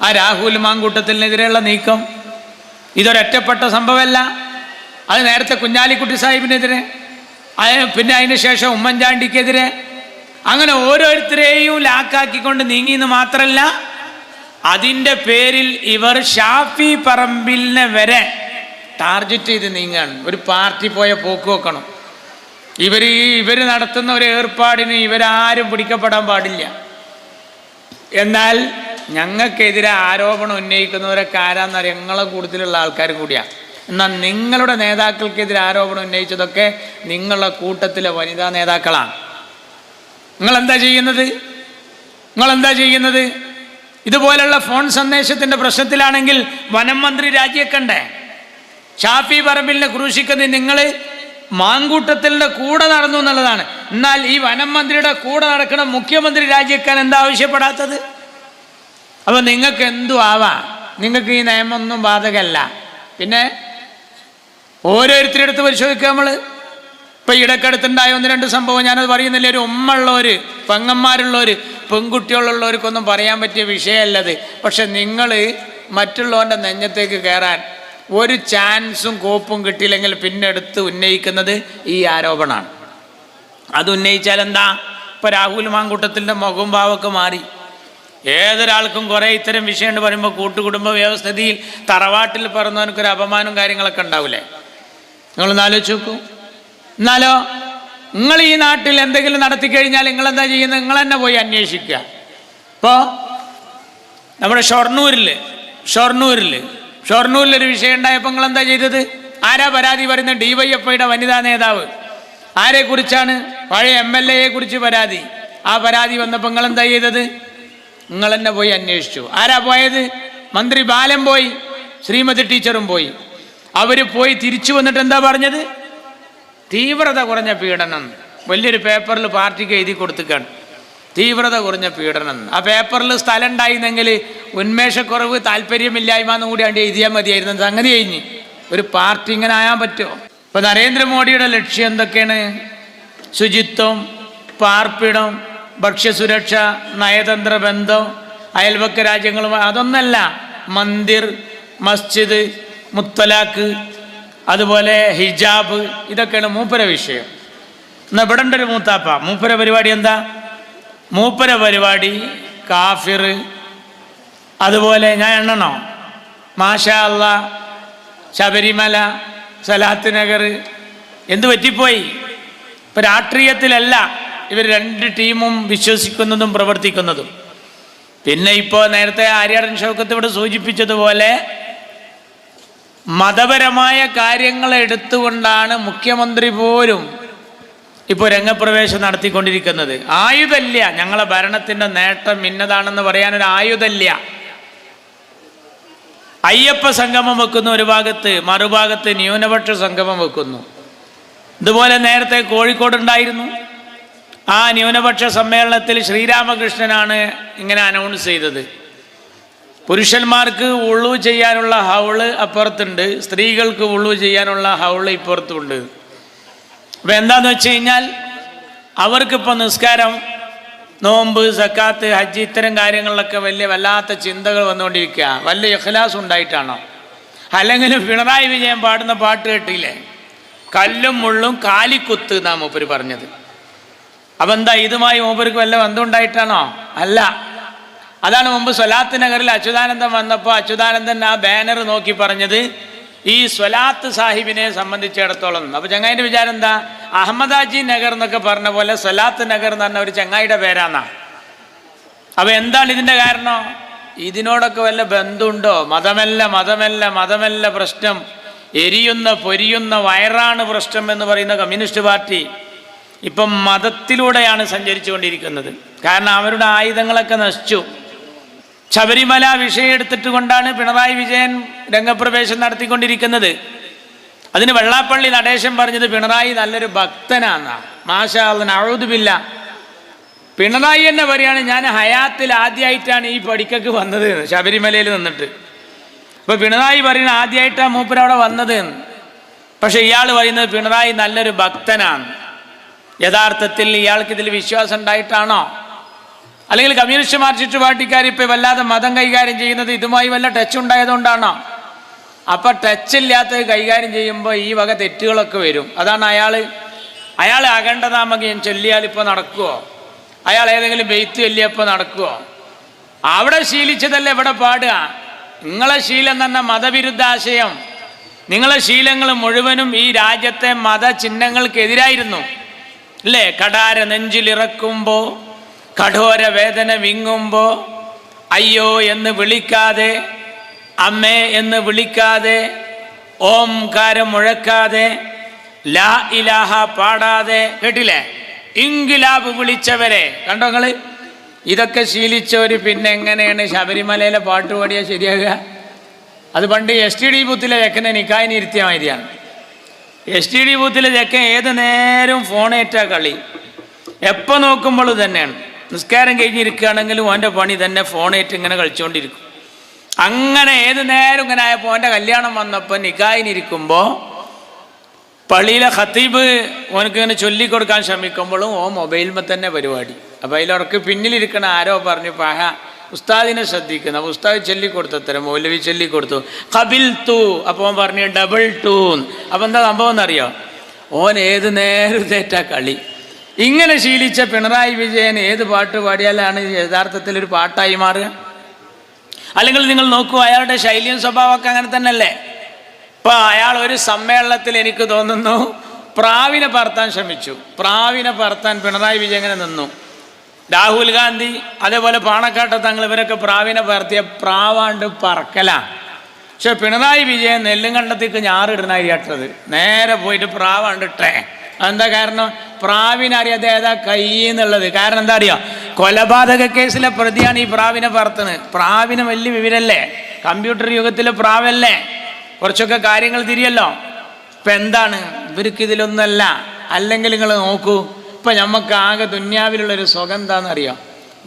ആ രാഹുൽ മാങ്കൂട്ടത്തിനെതിരെയുള്ള നീക്കം ഇതൊരൊറ്റപ്പെട്ട സംഭവമല്ല. അത് നേരത്തെ കുഞ്ഞാലിക്കുട്ടി സാഹിബിനെതിരെ, പിന്നെ അതിന് ശേഷം ഉമ്മൻചാണ്ടിക്കെതിരെ, അങ്ങനെ ഓരോരുത്തരെയും ലാക്കാക്കിക്കൊണ്ട് നീങ്ങിയെന്ന് മാത്രമല്ല, അതിൻ്റെ പേരിൽ ഇവർ ഷാഫി പറമ്പിലിനെ വരെ ടാർഗറ്റ് ചെയ്ത് നീങ്ങാണ്. ഒരു പാർട്ടി പോയ പോക്ക് വെക്കണം. ഇവർ നടത്തുന്ന ഒരു ഏർപ്പാടിന് ഇവരാരും പിടിക്കപ്പെടാൻ പാടില്ല. എന്നാൽ ഞങ്ങൾക്കെതിരെ ആരോപണം ഉന്നയിക്കുന്നവരൊക്കെ ആരാന്നറിയാം? ഞങ്ങളെ കൂടുതലുള്ള ആൾക്കാർ കൂടിയാണ്. എന്നാൽ നിങ്ങളുടെ നേതാക്കൾക്കെതിരെ ആരോപണം ഉന്നയിച്ചതൊക്കെ നിങ്ങളുടെ കൂട്ടത്തിലെ വനിതാ നേതാക്കളാണ്. നിങ്ങളെന്താ ചെയ്യുന്നത്? ഇതുപോലുള്ള ഫോൺ സന്ദേശത്തിൻ്റെ പ്രശ്നത്തിലാണെങ്കിൽ വനം മന്ത്രി രാജിവെക്കണ്ടേ? ഷാഫി പറമ്പിലിനെ ക്രൂശിക്കുന്നത് നിങ്ങൾ മാങ്കൂട്ടത്തിൻ്റെ കൂടെ നടന്നു എന്നുള്ളതാണ്. എന്നാൽ ഈ വനം മന്ത്രിയുടെ കൂടെ നടക്കണം മുഖ്യമന്ത്രി രാജിവെക്കാൻ എന്താ ആവശ്യപ്പെടാത്തത്? അപ്പോൾ നിങ്ങൾക്ക് എന്തു ആവാം, നിങ്ങൾക്ക് ഈ നിയമമൊന്നും ബാധകമല്ല. പിന്നെ ഓരോരുത്തരുടെ അടുത്ത് പരിശോധിക്കുക. നമ്മൾ ഇപ്പം ഇടയ്ക്കടുത്തുണ്ടായ 1-2 സംഭവം ഞാനത് പറയുന്നില്ല. ഒരു ഉമ്മയുള്ളവർ, പെങ്ങന്മാരുള്ളവർ, പെൺകുട്ടികളുള്ളവർക്കൊന്നും പറയാൻ പറ്റിയ വിഷയമല്ലത്. പക്ഷെ നിങ്ങൾ മറ്റുള്ളവൻ്റെ നെഞ്ഞത്തേക്ക് കയറാൻ ഒരു ചാൻസും കോപ്പും കിട്ടിയില്ലെങ്കിൽ പിന്നെ എടുത്ത് ഉന്നയിക്കുന്നത് ഈ ആരോപണമാണ്. അത് ഉന്നയിച്ചാൽ എന്താ? ഇപ്പോൾ രാഹുൽ മാങ്കൂട്ടത്തിൻ്റെ മുഖം ഭാവമൊക്കെ മാറി. ഏതൊരാൾക്കും കുറേ ഇത്തരം വിഷയമുണ്ട് പറയുമ്പോൾ കൂട്ടുകുടുംബ വ്യവസ്ഥിതിയിൽ തറവാട്ടിൽ പറഞ്ഞവനക്കൊരു അപമാനവും കാര്യങ്ങളൊക്കെ ഉണ്ടാവില്ലേ? നിങ്ങളൊന്ന് ആലോചിച്ച് നോക്കൂ. എന്നാലോ നിങ്ങൾ ഈ നാട്ടിൽ എന്തെങ്കിലും നടത്തിക്കഴിഞ്ഞാൽ നിങ്ങളെന്താ ചെയ്യുന്നത്? നിങ്ങൾ തന്നെ പോയി അന്വേഷിക്കുക. ഇപ്പോൾ നമ്മുടെ ഷൊർണൂരിലൊരു വിഷയം ഉണ്ടായപ്പോൾ നിങ്ങളെന്താ ചെയ്തത്? ആരാ പരാതി പറയുന്നത്? DYFIയുടെ വനിതാ നേതാവ്. ആരെക്കുറിച്ചാണ്? പഴയ MLA കുറിച്ച് പരാതി. ആ പരാതി വന്നപ്പോൾ നിങ്ങളെന്താ ചെയ്തത്? നിങ്ങൾ തന്നെ പോയി അന്വേഷിച്ചു. ആരാ പോയത്? മന്ത്രി ബാലൻ പോയി, ശ്രീമതി ടീച്ചറും പോയി. അവർ പോയി തിരിച്ചു വന്നിട്ട് എന്താ പറഞ്ഞത്? തീവ്രത കുറഞ്ഞ പീഡനം. വലിയൊരു പേപ്പറിൽ പാർട്ടിക്ക് എഴുതി കൊടുത്തിക്കാണ്, തീവ്രത കുറഞ്ഞ പീഡനം. ആ പേപ്പറിൽ സ്ഥലം ഉണ്ടായിരുന്നെങ്കിൽ ഉന്മേഷക്കുറവ്, താല്പര്യമില്ലായ്മ എന്നും കൂടി അവിടെ എഴുതിയാൽ മതിയായിരുന്നു. സംഗതി കഴിഞ്ഞ്. ഒരു പാർട്ടി ഇങ്ങനെ ആയാൻ പറ്റുമോ? ഇപ്പം നരേന്ദ്രമോദിയുടെ ലക്ഷ്യം എന്തൊക്കെയാണ്? ശുചിത്വം, പാർപ്പിടം, ഭക്ഷ്യസുരക്ഷ, നയതന്ത്ര ബന്ധം, അയൽപക്ക രാജ്യങ്ങളുമായി അതൊന്നല്ല. മന്ദിർ, മസ്ജിദ്, മുത്തലാഖ്, അതുപോലെ ഹിജാബ്, ഇതൊക്കെയാണ് മൂപ്പര വിഷയം. എന്നാൽ ഇവിടെ ഉണ്ട് ഒരു മൂത്താപ്പ. മൂപ്പര പരിപാടി എന്താ? മൂപ്പര പരിപാടി കാഫിർ, അതുപോലെ ഞാൻ എണ്ണണോ? മാഷാ അല്ലാ, ശബരിമല, സലാത്ത് നഗർ. എന്ത് പറ്റിപ്പോയി? ഇപ്പം രാഷ്ട്രീയത്തിലല്ല ഇവർ 2 ടീമും വിശ്വസിക്കുന്നതും പ്രവർത്തിക്കുന്നതും. പിന്നെ ഇപ്പോൾ നേരത്തെ ആര്യാടൻ ഷൗക്കത്ത് ഇവിടെ സൂചിപ്പിച്ചതുപോലെ മതപരമായ കാര്യങ്ങൾ എടുത്തുകൊണ്ടാണ് മുഖ്യമന്ത്രി പോലും ഇപ്പോൾ രംഗപ്രവേശം നടത്തിക്കൊണ്ടിരിക്കുന്നത്. ആയുധമില്ല. ഞങ്ങളെ ഭരണത്തിൻ്റെ നേട്ടം ഇന്നതാണെന്ന് പറയാനൊരു ആയുധമില്ല. അയ്യപ്പ സംഗമം വെക്കുന്നു ഒരു ഭാഗത്ത്, മറുഭാഗത്ത് ന്യൂനപക്ഷ സംഗമം വെക്കുന്നു. ഇതുപോലെ നേരത്തെ കോഴിക്കോടുണ്ടായിരുന്നു. ആ ന്യൂനപക്ഷ സമ്മേളനത്തിൽ ശ്രീരാമകൃഷ്ണനാണ് ഇങ്ങനെ അനൗൺസ് ചെയ്തത്. പുരുഷന്മാർക്ക് ഉളു ചെയ്യാനുള്ള ഹൗള് അപ്പുറത്തുണ്ട്, സ്ത്രീകൾക്ക് ഉളു ചെയ്യാനുള്ള ഹൗള് ഇപ്പുറത്തുണ്ട്. അപ്പം എന്താന്ന് വെച്ച് കഴിഞ്ഞാൽ അവർക്കിപ്പോൾ നിസ്കാരം, നോമ്പ്, സക്കാത്ത്, ഹജ്ജ് ഇത്തരം കാര്യങ്ങളിലൊക്കെ വല്ലാത്ത ചിന്തകൾ വന്നുകൊണ്ടിരിക്കുക. വല്ല ഇഖ്ലാസ് ഉണ്ടായിട്ടാണോ? അല്ലെങ്കിൽ പിണറായി വിജയൻ പാടുന്ന പാട്ട് കേട്ടില്ലേ? കല്ലും മുള്ളും കാലിക്കുത്ത് എന്നാ മൂപ്പര് പറഞ്ഞത്. അപ്പം എന്താ ഇതുമായി മൂപ്പർക്ക് വല്ല ബന്ധം ഉണ്ടായിട്ടാണോ? അല്ല. അതാണ് മുമ്പ് സ്വലാത്ത് നഗറിൽ അച്യുതാനന്ദൻ വന്നപ്പോൾ അച്യുതാനന്ദൻ ആ ബാനർ നോക്കി പറഞ്ഞത് ഈ സ്വലാത്ത് സാഹിബിനെ സംബന്ധിച്ചിടത്തോളം. അപ്പോൾ ചങ്ങായിൻ്റെ വിചാരം എന്താ? അഹമ്മദാജി നഗർ എന്നൊക്കെ പറഞ്ഞ പോലെ സ്വലാത്ത് നഗർ എന്ന് പറഞ്ഞ ഒരു ചങ്ങായിയുടെ പേരാന്നാ. അപ്പോൾ എന്താണ് ഇതിൻ്റെ കാരണം? ഇതിനോടൊക്കെ വല്ല ബന്ധമുണ്ടോ? മതമല്ല പ്രശ്നം. എരിയുന്ന പൊരിയുന്ന വയറാണ് പ്രശ്നം എന്ന് പറയുന്ന കമ്മ്യൂണിസ്റ്റ് പാർട്ടി ഇപ്പം മതത്തിലൂടെയാണ് സഞ്ചരിച്ചു കൊണ്ടിരിക്കുന്നത്. കാരണം അവരുടെ ആയുധങ്ങളൊക്കെ നശിച്ചു. ശബരിമല വിഷയം എടുത്തിട്ട് കൊണ്ടാണ് പിണറായി വിജയൻ രംഗപ്രവേശം നടത്തിക്കൊണ്ടിരിക്കുന്നത്. അതിന് വെള്ളാപ്പള്ളി നടേശൻ പറഞ്ഞത് പിണറായി നല്ലൊരു ഭക്തനാന്നാ. മാഷാ അല്ലാഹ്, നഊദു ബില്ലാഹ്. പിണറായി തന്നെ പറയാണ് ഞാൻ ഹയാത്തിൽ ആദ്യമായിട്ടാണ് ഈ പടിക്കക്ക് വന്നത് ശബരിമലയിൽ നിന്നിട്ട്. അപ്പോൾ പിണറായി പറയുന്നത് ആദ്യമായിട്ടാണ് മൂപ്പര് അവിടെ വന്നത്. പക്ഷെ ഇയാൾ പറയുന്നത് പിണറായി നല്ലൊരു ഭക്തനാണ്. യഥാർത്ഥത്തിൽ ഇയാൾക്ക് ഇതിൽ വിശ്വാസം ഉണ്ടായിട്ടാണോ? അല്ലെങ്കിൽ കമ്മ്യൂണിസ്റ്റ് മാർക്സിസ്റ്റ് പാർട്ടിക്കാർ ഇപ്പം വല്ലാതെ മതം കൈകാര്യം ചെയ്യുന്നത് ഇതുമായി വല്ല ടച്ച് ഉണ്ടായതുകൊണ്ടാണോ? അപ്പം ടച്ചില്ലാത്തത് കൈകാര്യം ചെയ്യുമ്പോൾ ഈ വക തെറ്റുകളൊക്കെ വരും. അതാണ് അയാൾ അഖണ്ഡനാമകം ചൊല്ലിയാൽ ഇപ്പോൾ നടക്കുമോ? അയാൾ ഏതെങ്കിലും ബെയ്ത്ത് ചൊല്ലിയപ്പോൾ നടക്കുമോ? അവിടെ ശീലിച്ചതല്ലേ ഇവിടെ പാടുക. നിങ്ങളെ ശീലം തന്നെ മതവിരുദ്ധ ആശയം. നിങ്ങളെ ശീലങ്ങൾ മുഴുവനും ഈ രാജ്യത്തെ മതചിഹ്നങ്ങൾക്കെതിരായിരുന്നു അല്ലേ? കടാര നെഞ്ചിലിറക്കുമ്പോൾ, കഠോര വേദന വിങ്ങുമ്പോൾ അയ്യോ എന്ന് വിളിക്കാതെ, അമ്മേ എന്ന് വിളിക്കാതെ, ഓംകാരം മുഴക്കാതെ, ലാ ഇലാഹ പാടാതെ, കേട്ടില്ലേ? ഇൻകിലാബ് വിളിച്ചവരെ കണ്ടോ നിങ്ങൾ? ഇതൊക്കെ ശീലിച്ചവർ പിന്നെ എങ്ങനെയാണ് ശബരിമലയിലെ പാട്ട് പാടിയാൽ ശരിയാകുക? അത് പണ്ട് STD ബൂത്തിലെ ചെക്കനെ നിക്കായിന് ഇരുത്തിയ മാതിരിയാണ്. STD ബൂത്തിലെ ചെക്കൻ ഏത് നേരവും ഫോണേറ്റാ കളി. എപ്പോൾ നോക്കുമ്പോൾ തന്നെയാണ്. നിസ്കാരം കഴിഞ്ഞിരിക്കുകയാണെങ്കിലും അവൻ്റെ പണി തന്നെ ഫോണേറ്റ് ഇങ്ങനെ കളിച്ചുകൊണ്ടിരിക്കും. അങ്ങനെ ഏത് നേരം ഇങ്ങനെ ആയപ്പോൾ അവൻ്റെ കല്യാണം വന്നപ്പോൾ നിക്കായിനിരിക്കുമ്പോൾ പള്ളിയിലെ ഖത്തീബ് ഓനക്ക് ഇങ്ങനെ ചൊല്ലിക്കൊടുക്കാൻ ശ്രമിക്കുമ്പോഴും മൊബൈലിൽ തന്നെ പരിപാടി. അപ്പോൾ അതിലവർക്ക് പിന്നിലിരിക്കണ ആരോ പറഞ്ഞു പാഹ ഉസ്താദിനെ ശ്രദ്ധിക്കുന്നു. അപ്പോൾ ഉസ്താദ് ചൊല്ലിക്കൊടുത്തരം മൗലവി ചൊല്ലിക്കൊടുത്തു ഖബിൽ തൂ. അപ്പോൾ ഓൻ പറഞ്ഞു ഡബിൾ ടൂ. അപ്പോൾ എന്താ സംഭവം എന്നറിയോ? ഓൻ ഏത് നേരം തേറ്റാ കളി. ഇങ്ങനെ ശീലിച്ച പിണറായി വിജയൻ ഏത് പാട്ട് പാടിയാലാണ് യഥാർത്ഥത്തിൽ ഒരു പാട്ടായി മാറുക? അല്ലെങ്കിൽ നിങ്ങൾ നോക്കൂ, അയാളുടെ ശൈലിയും സ്വഭാവമൊക്കെ അങ്ങനെ തന്നെയല്ലേ? ഇപ്പം അയാൾ ഒരു സമ്മേളനത്തിൽ എനിക്ക് തോന്നുന്നു പ്രാവിനെ പറത്താൻ ശ്രമിച്ചു. പ്രാവിനെ പറത്താൻ പിണറായി വിജയൻ ഇങ്ങനെ നിന്നു. രാഹുൽ ഗാന്ധി അതേപോലെ പാണക്കാട്ടെ തങ്ങൾ ഇവരൊക്കെ പ്രാവിനെ പറത്തിയ പ്രാവാണ്ട് പറക്കലാണ്. പക്ഷെ പിണറായി വിജയൻ നെല്ലും കണ്ടത്തേക്ക് ഞാറിടണായിട്ടത് നേരെ പോയിട്ട് പ്രാവാണ്ടിട്ടേ. അതെന്താ കാരണം? പ്രാവിനറിയാതെ ഏതാ കൈ എന്നുള്ളത്. കാരണം എന്താ അറിയോ? കൊലപാതക കേസിലെ പ്രതിയാണ് ഈ പ്രാവിനെ പറത്തുന്നത്. പ്രാവിന് വലിയ വിവരല്ലേ? കമ്പ്യൂട്ടർ യുഗത്തിലെ പ്രാവല്ലേ? കുറച്ചൊക്കെ കാര്യങ്ങൾ തിരിയല്ലോ. ഇപ്പം എന്താണ് ഇവർക്ക് ഇതിലൊന്നല്ല. അല്ലെങ്കിൽ നിങ്ങൾ നോക്കൂ, ഇപ്പം നമുക്ക് ആകെ ദുന്യാവിലുള്ളൊരു സുഖം എന്താണെന്നറിയോ?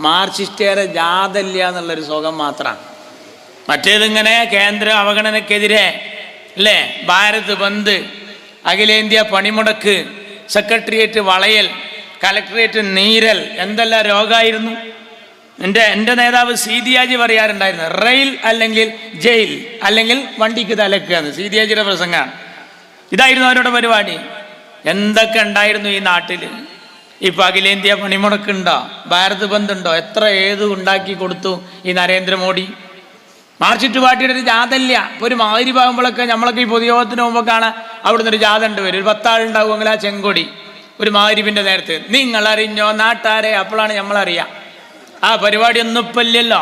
മാർക്സിസ്റ്റേറെ ജാതല്ല എന്നുള്ളൊരു സുഖം മാത്രമാണ്. മറ്റേതിങ്ങനെ കേന്ദ്ര അവഗണനക്കെതിരെ അല്ലേ? ഭാരത് ബന്ദ്, അഖിലേന്ത്യാ പണിമുടക്ക്, സെക്രട്ടേറിയറ്റ് വളയൽ, കലക്ടറേറ്റ് നീരൽ, എന്തെല്ലാം രോഗമായിരുന്നു. എൻ്റെ നേതാവ് സീതിയാജി പറയാറുണ്ടായിരുന്നു, റെയിൽ അല്ലെങ്കിൽ ജയിൽ അല്ലെങ്കിൽ വണ്ടിക്ക് തലക്കുകയെന്ന്. സീതിയാജിയുടെ പ്രസംഗമാണ്. ഇതായിരുന്നു അവരുടെ പരിപാടി. എന്തൊക്കെ ഉണ്ടായിരുന്നു ഈ നാട്ടിൽ. ഇപ്പം അഖിലേന്ത്യാ പണിമുടക്കുണ്ടോ? ഭാരത് ബന്ദ് ഉണ്ടോ? എത്ര ഏത് ഉണ്ടാക്കി കൊടുത്തു ഈ നരേന്ദ്രമോദി. മാർക്സിസ്റ്റ് പാർട്ടിയുടെ ഒരു ജാഥല്ല. ഇപ്പോൾ ഒരു മാതിരി പാകുമ്പോഴൊക്കെ നമ്മളൊക്കെ ഈ പൊതുയോഗത്തിന് പോകുമ്പോൾ കാണാൻ അവിടുന്ന് ഒരു ജാഥ ഉണ്ട് വരും. ഒരു 10 ആളുണ്ടാവുമെങ്കിൽ ആ ചെങ്കൊടി ഒരു മാതിരിപ്പിൻ്റെ നേരത്ത് നിങ്ങളറിഞ്ഞോ നാട്ടാരെ, അപ്പോഴാണ് നമ്മളറിയാം. ആ പരിപാടിയൊന്നും ഇപ്പം ഇല്ലല്ലോ,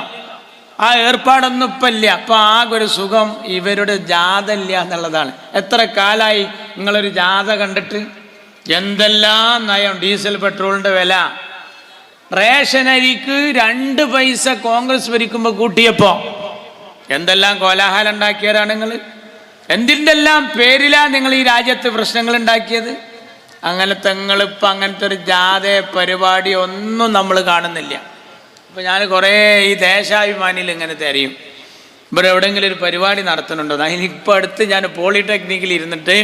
ആ ഏർപ്പാടൊന്നും ഇപ്പം ഇല്ല. അപ്പം ആകെ ഒരു സുഖം ഇവരുടെ ജാഥ ഇല്ല എന്നുള്ളതാണ്. എത്ര കാലമായി നിങ്ങളൊരു ജാഥ കണ്ടിട്ട്? എന്തെല്ലാം നയം. ഡീസൽ പെട്രോളിൻ്റെ വില, റേഷനരിക്ക് 2 പൈസ കോൺഗ്രസ് ഭരിക്കുമ്പോൾ കൂട്ടിയപ്പോൾ എന്തെല്ലാം കോലാഹലം ഉണ്ടാക്കിയവരാണ് നിങ്ങൾ. എന്തിൻ്റെല്ലാം പേരിലാണ് നിങ്ങൾ ഈ രാജ്യത്ത് പ്രശ്നങ്ങൾ ഉണ്ടാക്കിയത്? അങ്ങനത്തെ നിങ്ങളിപ്പോൾ അങ്ങനത്തെ ഒരു ജാഥ പരിപാടി ഒന്നും നമ്മൾ കാണുന്നില്ല. ഇപ്പോൾ ഞാൻ കുറേ ഈ ദേശാഭിമാനിയിൽ ഇങ്ങനെ തിരയും, ഇവിടെ എവിടെയെങ്കിലും ഒരു പരിപാടി നടത്തുന്നുണ്ടോ. അതിനിപ്പോൾ അടുത്ത് ഞാൻ പോളിടെക്നിക്കിൽ ഇരുന്നിട്ട്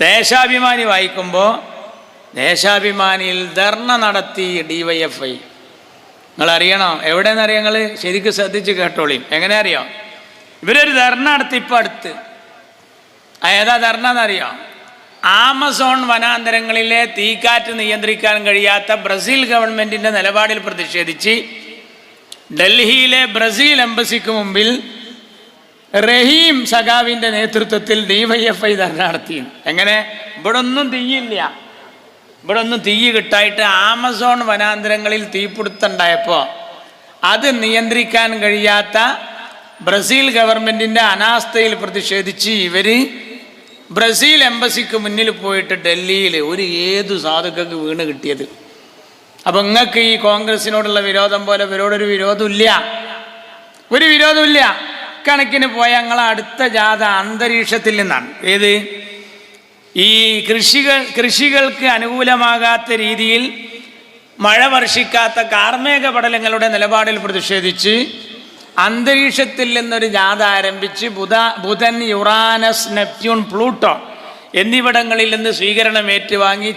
ദേശാഭിമാനി വായിക്കുമ്പോൾ ദേശാഭിമാനിയിൽ ധർണ നടത്തി DYFI. നിങ്ങളറിയണോ എവിടെയെന്നറിയാം? നിങ്ങൾ ശരിക്കും ശ്രദ്ധിച്ച് കേട്ടോളി. എങ്ങനെ അറിയാം? ഇവരൊരു ധർണ നടത്തി ഇപ്പം അടുത്ത്. ഏതാ ധർണ എന്നറിയാം? ആമസോൺ വനാന്തരങ്ങളിലെ തീക്കാറ്റ് നിയന്ത്രിക്കാൻ കഴിയാത്ത ബ്രസീൽ ഗവൺമെൻറ്റിൻ്റെ നിലപാടിൽ പ്രതിഷേധിച്ച് ഡൽഹിയിലെ ബ്രസീൽ എംബസിക്ക് മുമ്പിൽ റഹീം സഖാവിൻ്റെ നേതൃത്വത്തിൽ DYFI ധർണ നടത്തി. എങ്ങനെ? ഇവിടെ ഒന്നും തീയില്ല, ഇവിടെ ഒന്നും തീ കിട്ടായിട്ട് ആമസോൺ വനാന്തരങ്ങളിൽ തീപിടുത്തുണ്ടായപ്പോൾ അത് നിയന്ത്രിക്കാൻ കഴിയാത്ത ബ്രസീൽ ഗവൺമെൻറ്റിൻ്റെ അനാസ്ഥയിൽ പ്രതിഷേധിച്ച് ഇവർ ബ്രസീൽ എംബസിക്ക് മുന്നിൽ പോയിട്ട് ഡൽഹിയിൽ ഏതു സാധുക്കൾക്ക് വീണ് കിട്ടിയത്. അപ്പം നിങ്ങൾക്ക് ഈ കോൺഗ്രസിനോടുള്ള വിരോധം പോലെ ഇവരോടൊരു വിരോധമില്ല, ഒരു വിരോധമില്ല. കണക്കിന് പോയ ഞങ്ങളെ അടുത്ത ജാഥ അന്തരീക്ഷത്തിൽ നിന്നാണ്. ഏത്? ഈ കൃഷികൾക്ക് അനുകൂലമാകാത്ത രീതിയിൽ മഴ വർഷിക്കാത്ത കാർമേഘ പടലങ്ങളുടെ നിലപാടിൽ പ്രതിഷേധിച്ച് അന്തരീക്ഷത്തിൽ നിന്നൊരു ജാഥ ആരംഭിച്ച് ബുധൻ, യുറാനസ്, നെപ്റ്റ്യൂൺ, പ്ലൂട്ടോ എന്നിവിടങ്ങളിൽ നിന്ന് സ്വീകരണം ഏറ്റുവാങ്ങി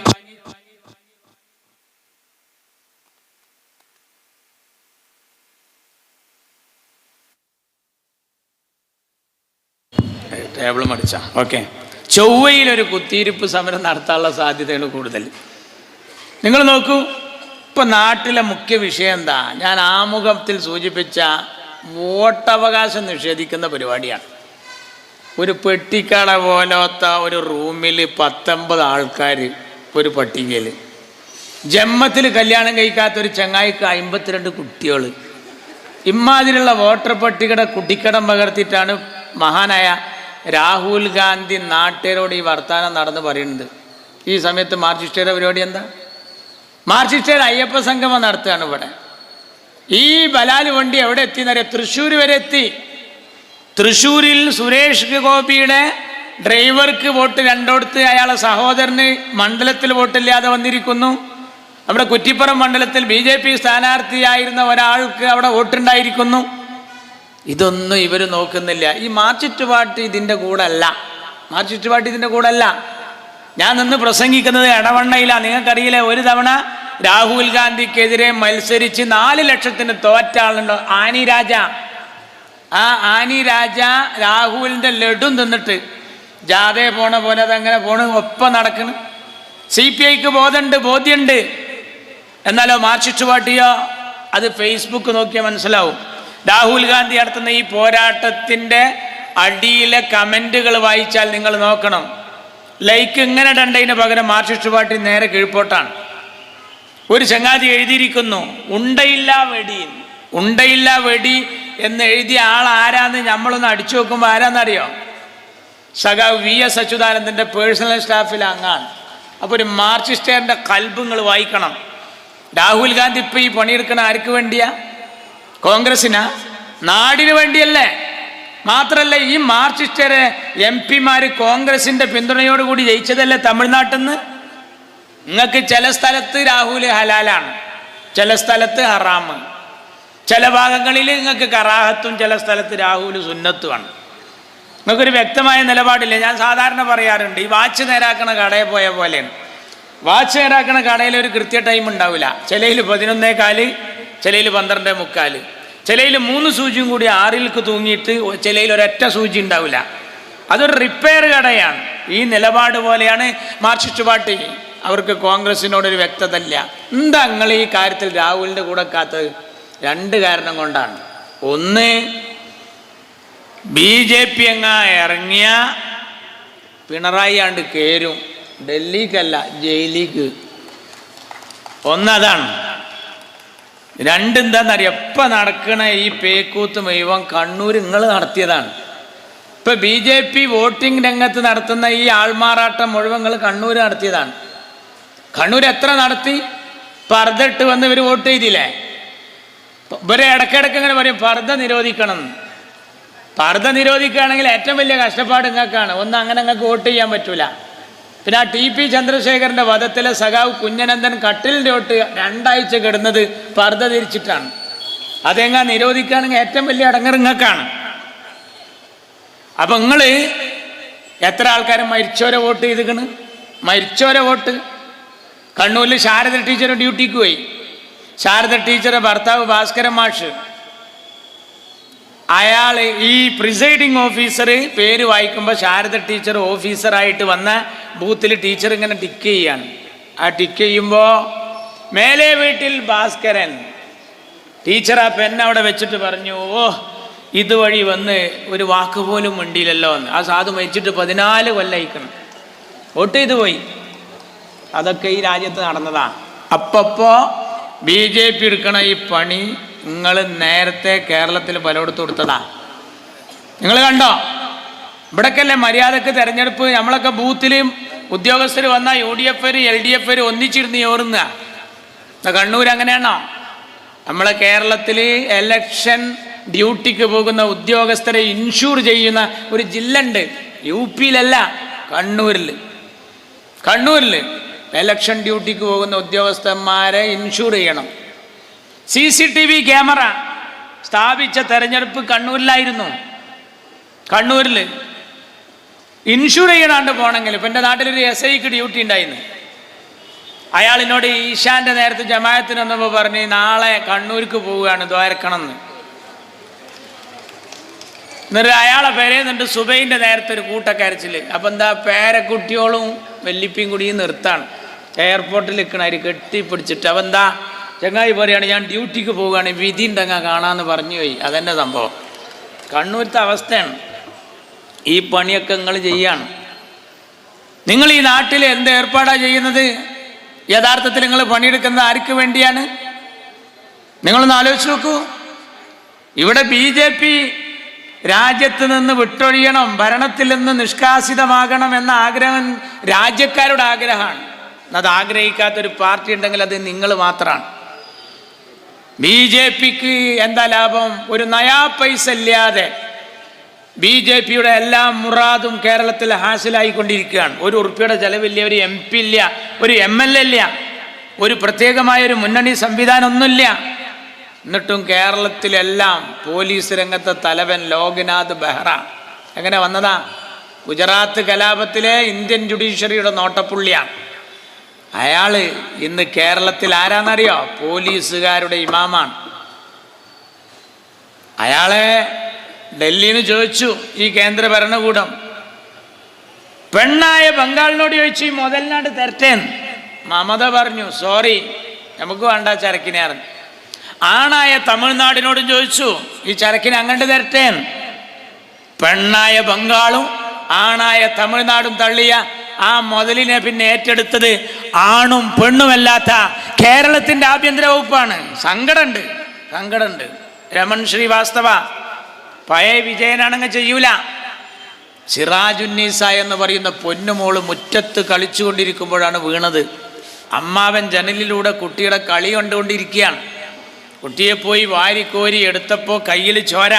ടേബിൾ മറിച്ച ഓക്കെ. ചൊവ്വയിലൊരു കുത്തിയിരിപ്പ് സമരം നടത്താനുള്ള സാധ്യതയാണ് കൂടുതൽ. നിങ്ങൾ നോക്കൂ, ഇപ്പം നാട്ടിലെ മുഖ്യ വിഷയം എന്താ? ഞാൻ ആമുഖത്തിൽ സൂചിപ്പിച്ച വോട്ടവകാശം നിഷേധിക്കുന്ന പരിപാടിയാണ്. ഒരു പെട്ടിക്കട പോലത്തെ ഒരു റൂമിൽ 19 ആൾക്കാർ ഒരു പട്ടികയിൽ, ജന്മത്തിൽ കല്യാണം കഴിക്കാത്തൊരു ചങ്ങായിക്ക് 52 കുട്ടികൾ. ഇമാതിരിയുള്ള വോട്ടർ പട്ടികയുടെ കുട്ടിക്കടം പകർത്തിയിട്ടാണ് മഹാനായ രാഹുൽ ഗാന്ധി നാട്ടുകാരോട് ഈ വർത്തമാനം നടന്ന് പറയുന്നത്. ഈ സമയത്ത് മാർക്സിസ്റ്റുകാരുടെ പരിപാടി എന്താ? മാർക്സിസ്റ്റുകാർ അയ്യപ്പ സംഗമം നടത്തുകയാണ് ഇവിടെ. ഈ ബലാൽ വണ്ടി എവിടെ എത്തിയെന്നറിയാം? തൃശ്ശൂർ വരെ എത്തി. തൃശ്ശൂരിൽ സുരേഷ് ഗോപിയുടെ ഡ്രൈവർക്ക് വോട്ട് രണ്ടിടത്ത് അയാളെ സഹോദരന് മണ്ഡലത്തിൽ വോട്ടില്ലാതെ വന്നിരിക്കുന്നു. അവിടെ കുറ്റിപ്പുറം മണ്ഡലത്തിൽ BJP സ്ഥാനാർത്ഥിയായിരുന്ന ഒരാൾക്ക് അവിടെ വോട്ടുണ്ടായിരിക്കുന്നു. ഇതൊന്നും ഇവർ നോക്കുന്നില്ല. ഈ മാർക്സിസ്റ്റ് പാർട്ടി ഇതിൻ്റെ കൂടെ അല്ല. മാർക്സിസ്റ്റ് പാർട്ടി ഇതിൻ്റെ കൂടെ അല്ല. ഞാൻ നിന്ന് പ്രസംഗിക്കുന്നത് എടവണ്ണയിലാണ്. നിങ്ങൾക്കറിയില്ലേ, ഒരു തവണ രാഹുൽ ഗാന്ധിക്കെതിരെ മത്സരിച്ച് 4 ലക്ഷത്തിന് തോറ്റ ആളുണ്ടോ? ആനി രാജ. ആ ആനി രാജ രാഹുലിൻ്റെ ലഡും തിന്നിട്ട് ജാഥയെ പോണ പോലെ അതങ്ങനെ പോണ്, ഒപ്പം നടക്കണം. CPIക്ക് ബോധ്യമുണ്ട്. എന്നാലോ മാർക്സിസ്റ്റ് പാർട്ടിയോ? അത് ഫേസ്ബുക്ക് നോക്കിയാൽ മനസ്സിലാവും. രാഹുൽ ഗാന്ധി നടത്തുന്ന ഈ പോരാട്ടത്തിൻ്റെ അടിയിലെ കമൻറ്റുകൾ വായിച്ചാൽ നിങ്ങൾ നോക്കണം. ലൈക്ക് ഇങ്ങനെ ഇടേണ്ടതിന് പകരം മാർക്സിസ്റ്റ് പാർട്ടി നേരെ കീഴ്പോട്ടാണ്. ഒരു ചങ്ങാതി എഴുതിയിരിക്കുന്നു, ഉണ്ടയില്ല വെടി എന്ന് എഴുതിയ ആൾ ആരാന്ന് നമ്മളൊന്ന് അടിച്ചു നോക്കുമ്പോൾ ആരാന്നറിയോ? സഖാവ് VS അച്യുതാനന്ദൻ്റെ പേഴ്സണൽ സ്റ്റാഫിൽ അങ്ങാണ്. അപ്പോൾ ഒരു മാർക്സിസ്റ്റുകാരൻ്റെ കൽബുകൾ വായിക്കണം. രാഹുൽ ഗാന്ധി ഇപ്പോൾ ഈ പണിയെടുക്കണ ആർക്ക് വേണ്ടിയാ? കോൺഗ്രസിനാ? നാടിന് വേണ്ടിയല്ലേ? മാത്രമല്ല, ഈ മാർക്സിസ്റ്റുകാരെ MP കോൺഗ്രസിൻ്റെ പിന്തുണയോടുകൂടി ജയിച്ചതല്ലേ തമിഴ്നാട്ടിൽ നിന്ന്? നിങ്ങൾക്ക് ചില സ്ഥലത്ത് രാഹുൽ ഹലാലാണ്, ചില സ്ഥലത്ത് ഹറാമ്, ചില ഭാഗങ്ങളിൽ നിങ്ങൾക്ക് കറാഹത്തും, ചില സ്ഥലത്ത് രാഹുൽ സുന്നത്തുമാണ്. നിങ്ങൾക്കൊരു വ്യക്തമായ നിലപാടില്ല. ഞാൻ സാധാരണ പറയാറുണ്ട്, ഈ വാച്ച് നേരാക്കണ കടയിൽ പോയ പോലെയാണ്. വാച്ച് നേരാക്കണ കടയിൽ ഒരു കൃത്യ ടൈം ഉണ്ടാവില്ല. ചിലയിൽ 11:15, ചിലയിൽ 12:45, ചിലയിൽ 3 സൂചിയും കൂടി 6ലേക്ക് തൂങ്ങിയിട്ട് ചിലയിൽ ഒരൊറ്റ സൂചി ഉണ്ടാവില്ല. അതൊരു റിപ്പയർ കടയാണ്. ഈ നിലപാട് പോലെയാണ് മാർക്സിസ്റ്റ് പാർട്ടി. അവർക്ക് കോൺഗ്രസിനോടൊരു വ്യക്തത ഇല്ല. എന്താ നിങ്ങൾ ഈ കാര്യത്തിൽ രാഹുലിൻ്റെ കൂടെ കാത്തത്? 2 കാരണം കൊണ്ടാണ്. ഒന്ന്, BJP ഇറങ്ങിയ പിണറായി ആണ്ട് കയറും, ഡൽഹിക്കല്ല ജയിലിക്ക്. ഒന്നതാണ്. 2 എന്താണെന്നറിയാം? എപ്പം നടക്കണ ഈ പേക്കൂത്ത് മുഴുവൻ കണ്ണൂർ നിങ്ങൾ നടത്തിയതാണ്. ഇപ്പം BJP വോട്ടിംഗ് രംഗത്ത് നടത്തുന്ന ഈ ആൾമാറാട്ടം മുഴുവൻ നിങ്ങൾ കണ്ണൂർ നടത്തിയതാണ്. കണ്ണൂർ എത്ര നടത്തി? പർദ്ദ വന്ന് ഇവർ വോട്ട് ചെയ്തില്ലേ? ഇവരെ ഇടയ്ക്കിടയ്ക്ക് ഇങ്ങനെ പറയും പർദ്ദ നിരോധിക്കണം. പർദ്ദ നിരോധിക്കുകയാണെങ്കിൽ ഏറ്റവും വലിയ കഷ്ടപ്പാട് നിങ്ങൾക്കാണ്. ഒന്ന്, അങ്ങനെ നിങ്ങൾക്ക് വോട്ട് ചെയ്യാൻ പറ്റൂല. പിന്നെ ആ TP ചന്ദ്രശേഖരൻ്റെ വധത്തിലെ സഖാവ് കുഞ്ഞനന്ദൻ കട്ടിലിൻ്റെ ഒട്ട് 2 ആഴ്ച കിടന്നത് പർദ്ദ ധരിച്ചിട്ടാണ്. അതെങ്ങാ നിരോധിക്കുകയാണെങ്കിൽ ഏറ്റവും വലിയ അടങ്ങർ നിങ്ങൾക്കാണ്. അപ്പം നിങ്ങൾ എത്ര ആൾക്കാർ മരിച്ചോരെ വോട്ട് ചെയ്തിക്കണ്? മരിച്ചോരെ വോട്ട്. കണ്ണൂരിൽ ശാരദ ടീച്ചർ ഡ്യൂട്ടിക്ക് പോയി. ശാരദ ടീച്ചറെ ഭർത്താവ് ഭാസ്കരൻ മാഷ്, അയാൾ ഈ പ്രിസൈഡിങ് ഓഫീസർ പേര് വായിക്കുമ്പോൾ ശാരദ ടീച്ചർ ഓഫീസറായിട്ട് വന്ന ബൂത്തിൽ ടീച്ചർ ഇങ്ങനെ ടിക്ക് ചെയ്യാണ്. ആ ടിക്ക് ചെയ്യുമ്പോൾ മേലെ വീട്ടിൽ ഭാസ്കരൻ ടീച്ചർ ആ പെന്നവിടെ വെച്ചിട്ട് പറഞ്ഞു, ഓ ഇതുവഴി വന്ന് ഒരു വാക്ക് പോലും മിണ്ടിയില്ലല്ലോ എന്ന്. ആ സാധു മരിച്ചിട്ട് 14 കൊല്ലം വോട്ട് ചെയ്ത് പോയി. അതൊക്കെ ഈ രാജ്യത്ത് നടന്നതാ. അപ്പപ്പോൾ BJP എടുക്കണ ഈ പണി നിങ്ങൾ നേരത്തെ കേരളത്തിൽ പലയിടത്ത് കൊടുത്തതാ. നിങ്ങൾ കണ്ടോ? ഇവിടേക്കല്ലേ മര്യാദക്ക് തെരഞ്ഞെടുപ്പ്. നമ്മളൊക്കെ ബൂത്തിൽ ഉദ്യോഗസ്ഥർ വന്നാൽ UDF LDF ഒന്നിച്ചിരുന്ന് ചോറുന്ന. കണ്ണൂർ അങ്ങനെയാണോ? നമ്മളെ കേരളത്തിൽ എലക്ഷൻ ഡ്യൂട്ടിക്ക് പോകുന്ന ഉദ്യോഗസ്ഥരെ ഇൻഷൂർ ചെയ്യുന്ന ഒരു ജില്ല ഉണ്ട്. UPയിലല്ല, കണ്ണൂരിൽ എലക്ഷൻ ഡ്യൂട്ടിക്ക് പോകുന്ന ഉദ്യോഗസ്ഥന്മാരെ ഇൻഷൂർ ചെയ്യണം. CCTV ക്യാമറ സ്ഥാപിച്ച തെരഞ്ഞെടുപ്പ് കണ്ണൂരിലായിരുന്നു. കണ്ണൂരിൽ ഇൻഷൂർ ചെയ്യണാണ്ട് പോകണമെങ്കിൽ. ഇപ്പം എൻ്റെ നാട്ടിലൊരു SIക്ക് ഡ്യൂട്ടി ഉണ്ടായിരുന്നു. അയാളിനോട് ഈശാൻ്റെ നേരത്തെ ജമാഅത്തിന് വന്നപ്പോൾ പറഞ്ഞ് നാളെ കണ്ണൂർക്ക് പോവുകയാണ്, ദ്വാരക്കണമെന്ന്. എന്നിട്ട് അയാളെ പേരെന്നിട്ട് സുബൈൻ്റെ നേരത്തെ ഒരു കൂട്ടക്കരച്ചിൽ. അപ്പം എന്താ, പേരക്കുട്ടിയോളും വല്ലിപ്പിയും കൂടി നിർത്താണ് എയർപോർട്ടിൽ നിൽക്കണവർ കെട്ടിപ്പിടിച്ചിട്ട്. അപ്പം എന്താ, ചങ്ങായി പറയുകയാണ് ഞാൻ ഡ്യൂട്ടിക്ക് പോവുകയാണ്, വിധി ഉണ്ടെങ്കിൽ കാണാമെന്ന് പറഞ്ഞു പോയി. അതെന്നെ സംഭവം. കണ്ണൂരത്തെ അവസ്ഥയാണ്. ഈ പണിയൊക്കെ നിങ്ങൾ ചെയ്യാണ്. നിങ്ങൾ ഈ നാട്ടിൽ എന്ത് ഏർപ്പാടാണ് ചെയ്യുന്നത്? യഥാർത്ഥത്തിൽ നിങ്ങൾ പണിയെടുക്കുന്നത് ആർക്ക് വേണ്ടിയാണ്? നിങ്ങളൊന്ന് ആലോചിച്ച് നോക്കൂ. ഇവിടെ BJP രാജ്യത്ത് നിന്ന് വിട്ടൊഴിയണം, ഭരണത്തിൽ നിന്ന് നിഷ്കാസിതമാകണം എന്ന ആഗ്രഹം രാജ്യക്കാരുടെ ആഗ്രഹമാണ്. അത് ആഗ്രഹിക്കാത്തൊരു പാർട്ടി ഉണ്ടെങ്കിൽ അത് നിങ്ങൾ മാത്രമാണ്. BJPക്ക് എന്താ ലാഭം? ഒരു നയാ പൈസ ഇല്ലാതെ BJPയുടെ എല്ലാ മുറാദും കേരളത്തിൽ ഹാസിലായിക്കൊണ്ടിരിക്കുകയാണ്. ഒരു ഉറുപ്പിയുടെ ചെലവില്ല, ഒരു MP ഇല്ല, ഒരു MLA ഇല്ല, ഒരു പ്രത്യേകമായൊരു മുന്നണി സംവിധാനം ഒന്നുമില്ല. എന്നിട്ടും കേരളത്തിലെല്ലാം പോലീസ് രംഗത്തെ തലവൻ ലോക്നാഥ് ബെഹ്റ. എങ്ങനെ വന്നതാ? ഗുജറാത്ത് കലാപത്തിലെ ഇന്ത്യൻ ജുഡീഷ്യറിയുടെ നോട്ടപ്പുള്ളിയാണ് അയാൾ. ഇന്ന് കേരളത്തിൽ ആരാന്നറിയോ? പോലീസുകാരുടെ ഇമാമാണ്. അയാളെ ഡൽഹിയിൽ നിന്ന് ചോദിച്ചു ഈ കേന്ദ്ര ഭരണകൂടം, പെണ്ണായ ബംഗാളിനോട് ചോദിച്ചു ഈ മുതൽനാട് തരട്ടേന്ന്. മമത പറഞ്ഞു സോറി നമുക്ക് വേണ്ട ചരക്കിനെ അറിഞ്ഞു. ആണായ തമിഴ്നാടിനോടും ചോദിച്ചു ഈ ചരക്കിനെ അങ്ങോട്ട് തരട്ടേന്ന്. പെണ്ണായ ബംഗാളും ആണായ തമിഴ്നാടും തള്ളിയ ആ മുതലിനെ പിന്നെ ഏറ്റെടുത്തത് ആണും പെണ്ണുമല്ലാത്ത കേരളത്തിൻ്റെ ആഭ്യന്തര വകുപ്പാണ്. സങ്കടമുണ്ട്. രമൺ ശ്രീവാസ്തവ പഴയ വിജയനാണെങ്കിൽ ചെയ്യൂല. സിറാജുന്നീസ എന്ന് പറയുന്ന പൊന്നുമോള് മുറ്റത്ത് കളിച്ചുകൊണ്ടിരിക്കുമ്പോഴാണ് വീണത്. അമ്മാവൻ ജനലിലൂടെ കുട്ടിയുടെ കളി കണ്ടുകൊണ്ടിരിക്കുകയാണ്. കുട്ടിയെ പോയി വാരിക്കോരി എടുത്തപ്പോൾ കയ്യിൽ ചോര.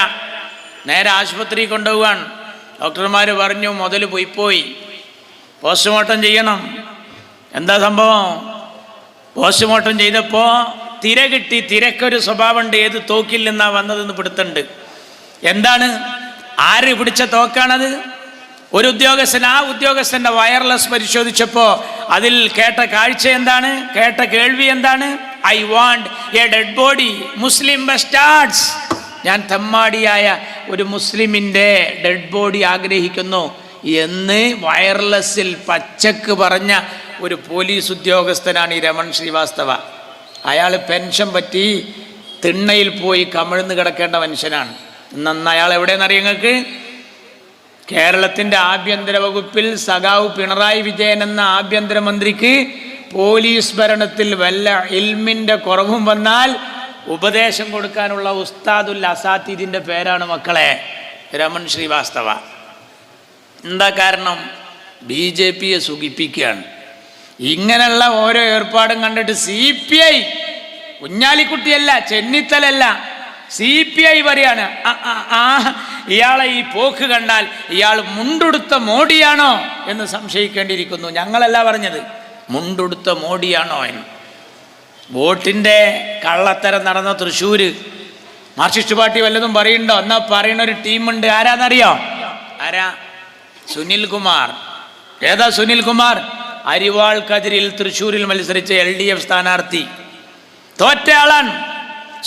നേരെ ആശുപത്രി കൊണ്ടുപോകാൻ ഡോക്ടർമാർ പറഞ്ഞു മുതൽ പോയി പോസ്റ്റ്മോർട്ടം ചെയ്യണം. എന്താ സംഭവം? പോസ്റ്റ്മോർട്ടം ചെയ്തപ്പോൾ തിര കിട്ടി. തിരക്കൊരു സ്വഭാവമുണ്ട്, ഏത് തോക്കിൽ നിന്നാ വന്നതെന്ന് പിടുത്തുണ്ട്. എന്താണ്, ആര് പിടിച്ച തോക്കാണത്? ഒരു ഉദ്യോഗസ്ഥൻ. ആ ഉദ്യോഗസ്ഥൻ്റെ വയർലെസ് പരിശോധിച്ചപ്പോൾ അതിൽ കേട്ട കാഴ്ച എന്താണ്, കേട്ട കേൾവി എന്താണ്? I want a dead body Muslim bastards. ഞാൻ തെമ്മാടിയായ ഒരു മുസ്ലിമിൻ്റെ ഡെഡ് ബോഡി ആഗ്രഹിക്കുന്നു എന്ന് വയർലെസ്സിൽ പച്ചക്ക് പറഞ്ഞ ഒരു പോലീസ് ഉദ്യോഗസ്ഥനാണ് ഈ രമൺ ശ്രീവാസ്തവ. അയാൾ പെൻഷൻ പറ്റി തിണ്ണയിൽ പോയി കമിഴ്ന്ന് കിടക്കേണ്ട മനുഷ്യനാണ്. ഇന്ന് അയാൾ എവിടെയെന്നറിയാം നിങ്ങൾക്ക്? കേരളത്തിൻ്റെ ആഭ്യന്തര വകുപ്പിൽ സഖാവ് പിണറായി വിജയൻ എന്ന ആഭ്യന്തരമന്ത്രിക്ക് പോലീസ് ഭരണത്തിൽ വല്ല ഇൽമിൻ്റെ കുറവും വന്നാൽ ഉപദേശം കൊടുക്കാനുള്ള ഉസ്താദുൽ അസാത്തീദിൻ്റെ പേരാണ് മക്കളെ രമൺ ശ്രീവാസ്തവ. എന്താ കാരണം? BJPയെ സുഖിപ്പിക്കുകയാണ്. ഇങ്ങനെയുള്ള ഓരോ ഏർപ്പാടും കണ്ടിട്ട് CPI, കുഞ്ഞാലിക്കുട്ടിയല്ല, ചെന്നിത്തലല്ല, CPI പറയാണ് ഇയാളെ ഈ പോക്ക് കണ്ടാൽ ഇയാൾ മുണ്ടുടുത്ത മോഡിയാണോ എന്ന് സംശയിക്കേണ്ടിയിരിക്കുന്നു. ഞങ്ങളല്ല പറഞ്ഞത്, മുണ്ടുടുത്ത മോഡിയാണോ എന്ന്. വോട്ടിൻ്റെ കള്ളത്തരം നടന്ന തൃശ്ശൂർ മാർക്സിസ്റ്റ് പാർട്ടി വല്ലതും പറയുന്നുണ്ടോ? എന്നാ പറയുന്ന ഒരു ടീമുണ്ട്. ആരാന്നറിയോ? ആരാ? സുനിൽകുമാർ. ഏതാ സുനിൽകുമാർ? അരിവാൾ കതിരിൽ തൃശ്ശൂരിൽ മത്സരിച്ച LDF സ്ഥാനാർത്ഥി. തോറ്റയാളാണ്.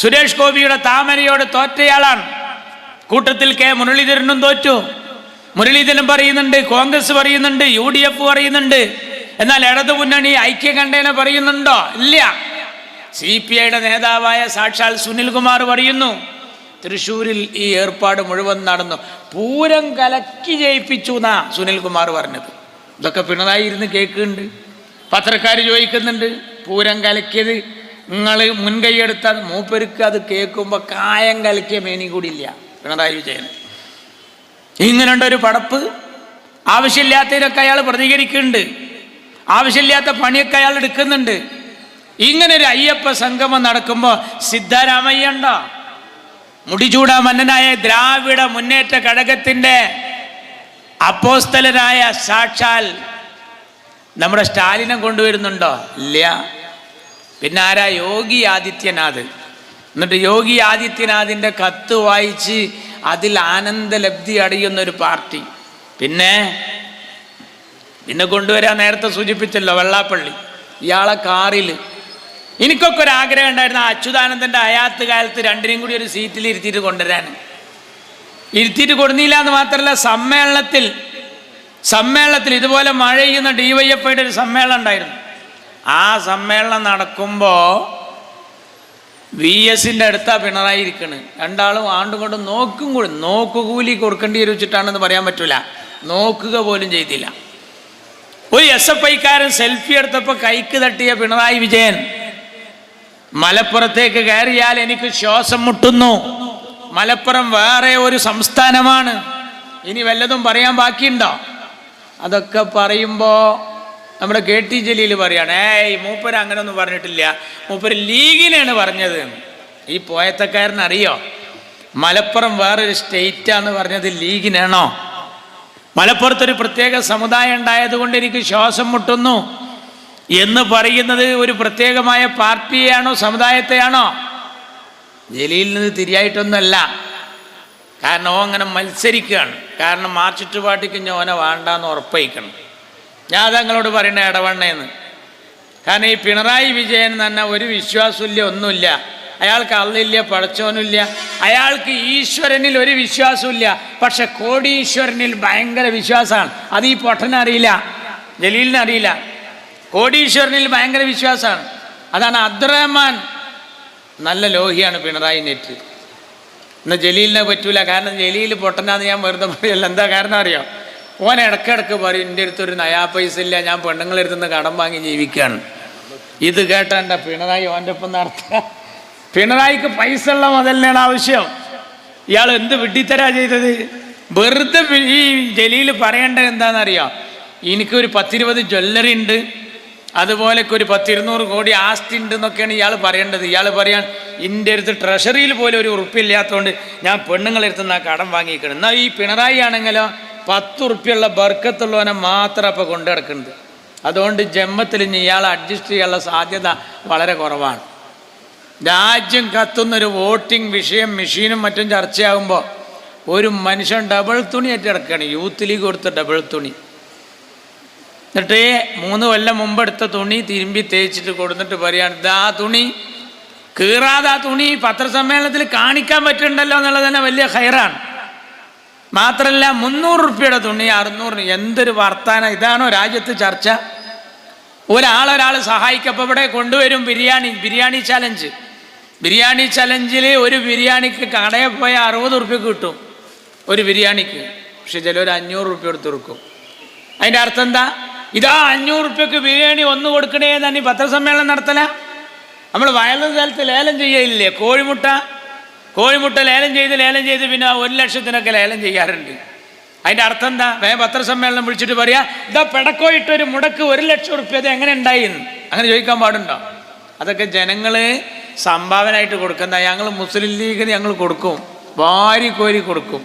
സുരേഷ് ഗോപിയുടെ താമരയോട് തോറ്റയാളാണ്. കൂട്ടത്തിൽ മുരളീധരനും തോറ്റു. മുരളീധരൻ പറയുന്നുണ്ട്, കോൺഗ്രസ് പറയുന്നുണ്ട്, UDF പറയുന്നുണ്ട്. എന്നാൽ ഇടതു മുന്നണി ഐക്യകണ്ഠേന പറയുന്നുണ്ടോ? ഇല്ല. CPIയുടെ നേതാവായ സാക്ഷാൽ സുനിൽകുമാർ പറയുന്നു തൃശ്ശൂരിൽ ഈ ഏർപ്പാട് മുഴുവൻ നടന്നു, പൂരം കലക്കി ജയിപ്പിച്ചു എന്നാ സുനിൽകുമാർ പറഞ്ഞത്. ഇതൊക്കെ പിണറായി ഇരുന്ന് കേൾക്കുന്നുണ്ട്. പത്രക്കാർ ചോദിക്കുന്നുണ്ട് പൂരം കലക്കിയത് നിങ്ങൾ മുൻകൈയെടുത്താൽ. മൂപ്പർക്ക് അത് കേൾക്കുമ്പോൾ കായം കലക്കിയ മേനി കൂടിയില്ല പിണറായി വിജയൻ. ഇങ്ങനെയുണ്ടൊരു പടപ്പ്. ആവശ്യമില്ലാത്തതിനൊക്കെ അയാൾ പ്രതികരിക്കുന്നുണ്ട്, ആവശ്യമില്ലാത്ത പണിയൊക്കെ അയാൾ എടുക്കുന്നുണ്ട്. ഇങ്ങനൊരു അയ്യപ്പ സംഗമം നടക്കുമ്പോൾ സിദ്ധരാമയ്യ ഉണ്ടോ? മുടിചൂടാ മന്നനായ ദ്രാവിഡ മുന്നേറ്റ ഘടകത്തിൻ്റെ അപ്പോസ്തലനായ സാക്ഷാൽ നമ്മുടെ സ്റ്റാലിനെ കൊണ്ടുവരുന്നുണ്ടോ? ഇല്ല. പിന്നെ ആരാ? യോഗി ആദിത്യനാഥ്. എന്നിട്ട് യോഗി ആദിത്യനാഥിൻ്റെ കത്ത് വായിച്ച് അതിൽ ആനന്ദലബ്ധി അടയുന്നൊരു പാർട്ടി. പിന്നെ കൊണ്ടുവരാൻ നേരത്തെ സൂചിപ്പിച്ചല്ലോ വെള്ളാപ്പള്ളി. ഇയാളെ കാറിൽ എനിക്കൊക്കെ ഒരു ആഗ്രഹം ഉണ്ടായിരുന്നു, അച്യുതാനന്ദൻ്റെ ഹയാത്ത് കാലത്ത് രണ്ടിനെയും കൂടി ഒരു സീറ്റിൽ ഇരുത്തിയിട്ട് കൊണ്ടുവരാൻ. ഇരുത്തിയിട്ട് കൊടുന്നില്ല എന്ന് മാത്രമല്ല, സമ്മേളനത്തിൽ ഇതുപോലെ മഴ ചെയ്യുന്ന DYFIയുടെ ഒരു സമ്മേളനം ഉണ്ടായിരുന്നു. ആ സമ്മേളനം നടക്കുമ്പോൾ VSന്റെ അടുത്താണ് പിണറായി ഇരിക്കണ്. രണ്ടാളും ആണ്ടും കൊണ്ടും നോക്കുകൂലി കൊടുക്കേണ്ടി വെച്ചിട്ടാണെന്ന് പറയാൻ പറ്റൂല, നോക്കുക പോലും ചെയ്തില്ല. ഒരു SFIക്കാരൻ സെൽഫി എടുത്തപ്പോൾ കൈക്ക് തട്ടിയ പിണറായി വിജയൻ മലപ്പുറത്തേക്ക് കയറിയാൽ എനിക്ക് ശ്വാസം മുട്ടുന്നു, മലപ്പുറം വേറെ ഒരു സംസ്ഥാനമാണ്, ഇനി വല്ലതും പറയാൻ ബാക്കിയുണ്ടോ? അതൊക്കെ പറയുമ്പോൾ നമ്മുടെ KT ജലീൽ പറയാണ്, മൂപ്പര് അങ്ങനെ ഒന്നും പറഞ്ഞിട്ടില്ല, മൂപ്പര് ലീഗിനാണ് പറഞ്ഞത്. ഈ പോയത്തക്കാരനറിയോ മലപ്പുറം വേറൊരു സ്റ്റേറ്റാന്ന് പറഞ്ഞത് ലീഗിനാണോ? മലപ്പുറത്തൊരു പ്രത്യേക സമുദായം ഉണ്ടായതുകൊണ്ട് എനിക്ക് ശ്വാസം മുട്ടുന്നു എന്ന് പറയുന്നത് ഒരു പ്രത്യേകമായ പാർട്ടിയെയാണോ സമുദായത്തെയാണോ? ജലീലിന് തിരിയായിട്ടൊന്നുമല്ല. കാരണം ഓ അങ്ങനെ മത്സരിക്കുകയാണ്. കാരണം മാർച്ചിട്ട് പാർട്ടിക്ക് ഓനെ വേണ്ടാന്ന് ഉറപ്പയിക്കണം. ഞാൻ അതങ്ങളോട് പറയണ ഇടവണ്ണേന്ന്. കാരണം ഈ പിണറായി വിജയൻ തന്നെ ഒരു വിശ്വാസമില്ല, ഒന്നുമില്ല. അയാൾക്ക് അള്ളില്ല, പടച്ചോനില്ല, അയാൾക്ക് ഈശ്വരനിൽ ഒരു വിശ്വാസമില്ല. പക്ഷെ കോടീശ്വരനിൽ ഭയങ്കര വിശ്വാസമാണ്. അത് ഈ പൊട്ടനറിയില്ല, ജലീലിനറിയില്ല. കോടീശ്വരനിൽ ഭയങ്കര വിശ്വാസമാണ്. അതാണ് അബ്ദുറഹ്മാൻ. നല്ല ലോഹിയാണ് പിണറായി നെറ്റ്. എന്നാൽ ജലീലിനെ പറ്റൂല. കാരണം ജലീൽ പൊട്ടനാന്ന് ഞാൻ വെറുതെ പറയല്ല. എന്താ കാരണം അറിയോ? ഓൻ ഇടയ്ക്കിടയ്ക്ക് പറയും എൻ്റെ അടുത്തൊരു നയാ പൈസ ഇല്ല, ഞാൻ പെണ്ണുങ്ങളെടുത്തുനിന്ന് കടം വാങ്ങി ജീവിക്കുകയാണ്. ഇത് കേട്ടണ്ട പിണറായി ഓൻ്റെ ഒപ്പം നടത്തുക. പിണറായിക്ക് പൈസ ഉള്ള മുതലിനാണ് ആവശ്യം. ഇയാൾ എന്ത് വിഡ്ഢിത്തരാ ചെയ്തത്? വെറുതെ ഈ ജലീൽ പറയേണ്ടത് എന്താണെന്നറിയോ? എനിക്കൊരു 10-20 ജ്വല്ലറി ഉണ്ട്, അതുപോലെ ഒരു 10-200 കോടി ആസ്തി ഉണ്ട് എന്നൊക്കെയാണ് ഇയാൾ പറയേണ്ടത്. ഇയാൾ പറയാൻ എൻ്റെ അടുത്ത് ട്രഷറിയിൽ പോലും ഒരു ഉറുപ്പില്ലാത്തതുകൊണ്ട് ഞാൻ പെണ്ണുങ്ങളെടുത്തുനിന്ന് ആ കടം വാങ്ങിക്കണം. എന്നാൽ ഈ പിണറായി ആണെങ്കിലോ 10 ഉറുപ്പ്യുള്ള ബർക്കത്തുള്ളവനെ മാത്രം അപ്പോൾ കൊണ്ടു കിടക്കുന്നത്. അതുകൊണ്ട് ജന്മത്തിൽ ഇയാൾ അഡ്ജസ്റ്റ് ചെയ്യാനുള്ള സാധ്യത വളരെ കുറവാണ്. രാജ്യം കത്തുന്നൊരു വോട്ടിംഗ് വിഷയം മെഷീനും മറ്റും ചർച്ചയാകുമ്പോൾ ഒരു മനുഷ്യൻ ഡബിൾ തുണി ഏറ്റെടുക്കുകയാണ്. യൂത്ത് ലീഗ് കൊടുത്ത ഡബിൾ തുണി. എന്നിട്ട് 3 കൊല്ലം മുമ്പ് എടുത്ത തുണി തിരുമ്പി തേച്ചിട്ട് കൊടുത്തിട്ട് പറയാണ്, ഇതാ തുണി കീറാതെ ആ തുണി പത്രസമ്മേളനത്തിൽ കാണിക്കാൻ പറ്റുന്നുണ്ടല്ലോ എന്നുള്ളത് തന്നെ വലിയ ഹൈറാണ്. മാത്രമല്ല 300 ഉറുപ്പ്യയുടെ തുണി 600. എന്തൊരു വർത്താനം! ഇതാണോ രാജ്യത്ത് ചർച്ച? ഒരാൾ സഹായിക്കപ്പോൾ ഇവിടെ കൊണ്ടുവരും ബിരിയാണി ചലഞ്ച്. ബിരിയാണി ചലഞ്ചിൽ ഒരു ബിരിയാണിക്ക് കടയിൽ പോയാൽ 60 ഉറുപ്പ്യക്ക് കിട്ടും ഒരു ബിരിയാണിക്ക്. പക്ഷെ ചിലർ 500 ഉറുപ്പ്യ എടുത്ത് കൊടുക്കും. അതിൻ്റെ അർത്ഥം എന്താ? ഇതാ 500 ഉറുപ്പ്യക്ക് ബിരിയാണി ഒന്ന് കൊടുക്കണേ എന്നാണ് ഈ പത്രസമ്മേളനം നടത്തല. നമ്മൾ വയലുന്ന സ്ഥലത്ത് ലേലം ചെയ്യലില്ലേ? കോഴിമുട്ട ലേലം ചെയ്ത് പിന്നെ 1 ലക്ഷത്തിനൊക്കെ ലേലം ചെയ്യാറുണ്ട്. അതിൻ്റെ അർത്ഥം എന്താ? പത്രസമ്മേളനം വിളിച്ചിട്ട് പറയാ, ഇതാ പെടക്കോയിട്ടൊരു മുടക്ക് 1 ലക്ഷം ഉറുപ്പ്യ, അത് എങ്ങനെ ഉണ്ടായിന്ന് അങ്ങനെ ചോദിക്കാൻ പാടുണ്ടോ? അതൊക്കെ ജനങ്ങൾ സംഭാവനയായിട്ട് കൊടുക്കുന്ന. ഞങ്ങൾ മുസ്ലിം ലീഗിന് ഞങ്ങൾ കൊടുക്കും, വാരി കോരി കൊടുക്കും.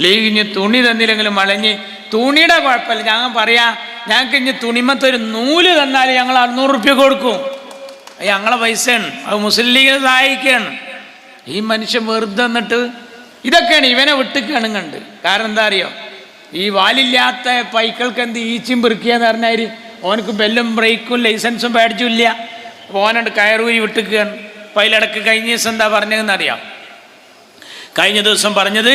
ലീഗിന് തുണി തന്നില്ലെങ്കിലും വളഞ്ഞ് തുണിയുടെ കുഴപ്പമില്ല. ഞങ്ങൾ പറയാ, ഞങ്ങൾക്ക് ഇനി തുണിമത്തൊരു നൂല് തന്നാൽ ഞങ്ങൾ 600 ഉറുപ്പ്യ കൊടുക്കും. ഞങ്ങളെ പൈസയാണ്, അത് മുസ്ലിം ലീഗിനെ സഹായിക്കുകയാണ്. ഈ മനുഷ്യൻ വെറുതെ എന്നിട്ട് ഇതൊക്കെയാണ് ഇവനെ വിട്ടിക്കാണ് കണ്ട്. കാരണം എന്താ അറിയോ? ഈ വാലില്ലാത്ത പൈക്കൾക്ക് എന്ത് ഈച്ചും പെറുക്കിയെന്ന് പറഞ്ഞാൽ ഓനക്ക് ബെല്ലും ബ്രേക്കും ലൈസൻസും പേടിച്ചും ഇല്ല. അപ്പോൾ ഓനുണ്ട് കയറൂരി വിട്ടിക്കുകയാണ്. അപ്പോൾ അതിലിടക്ക് കഴിഞ്ഞ ദിവസം എന്താ പറഞ്ഞതെന്ന് അറിയാം? കഴിഞ്ഞ ദിവസം പറഞ്ഞത്,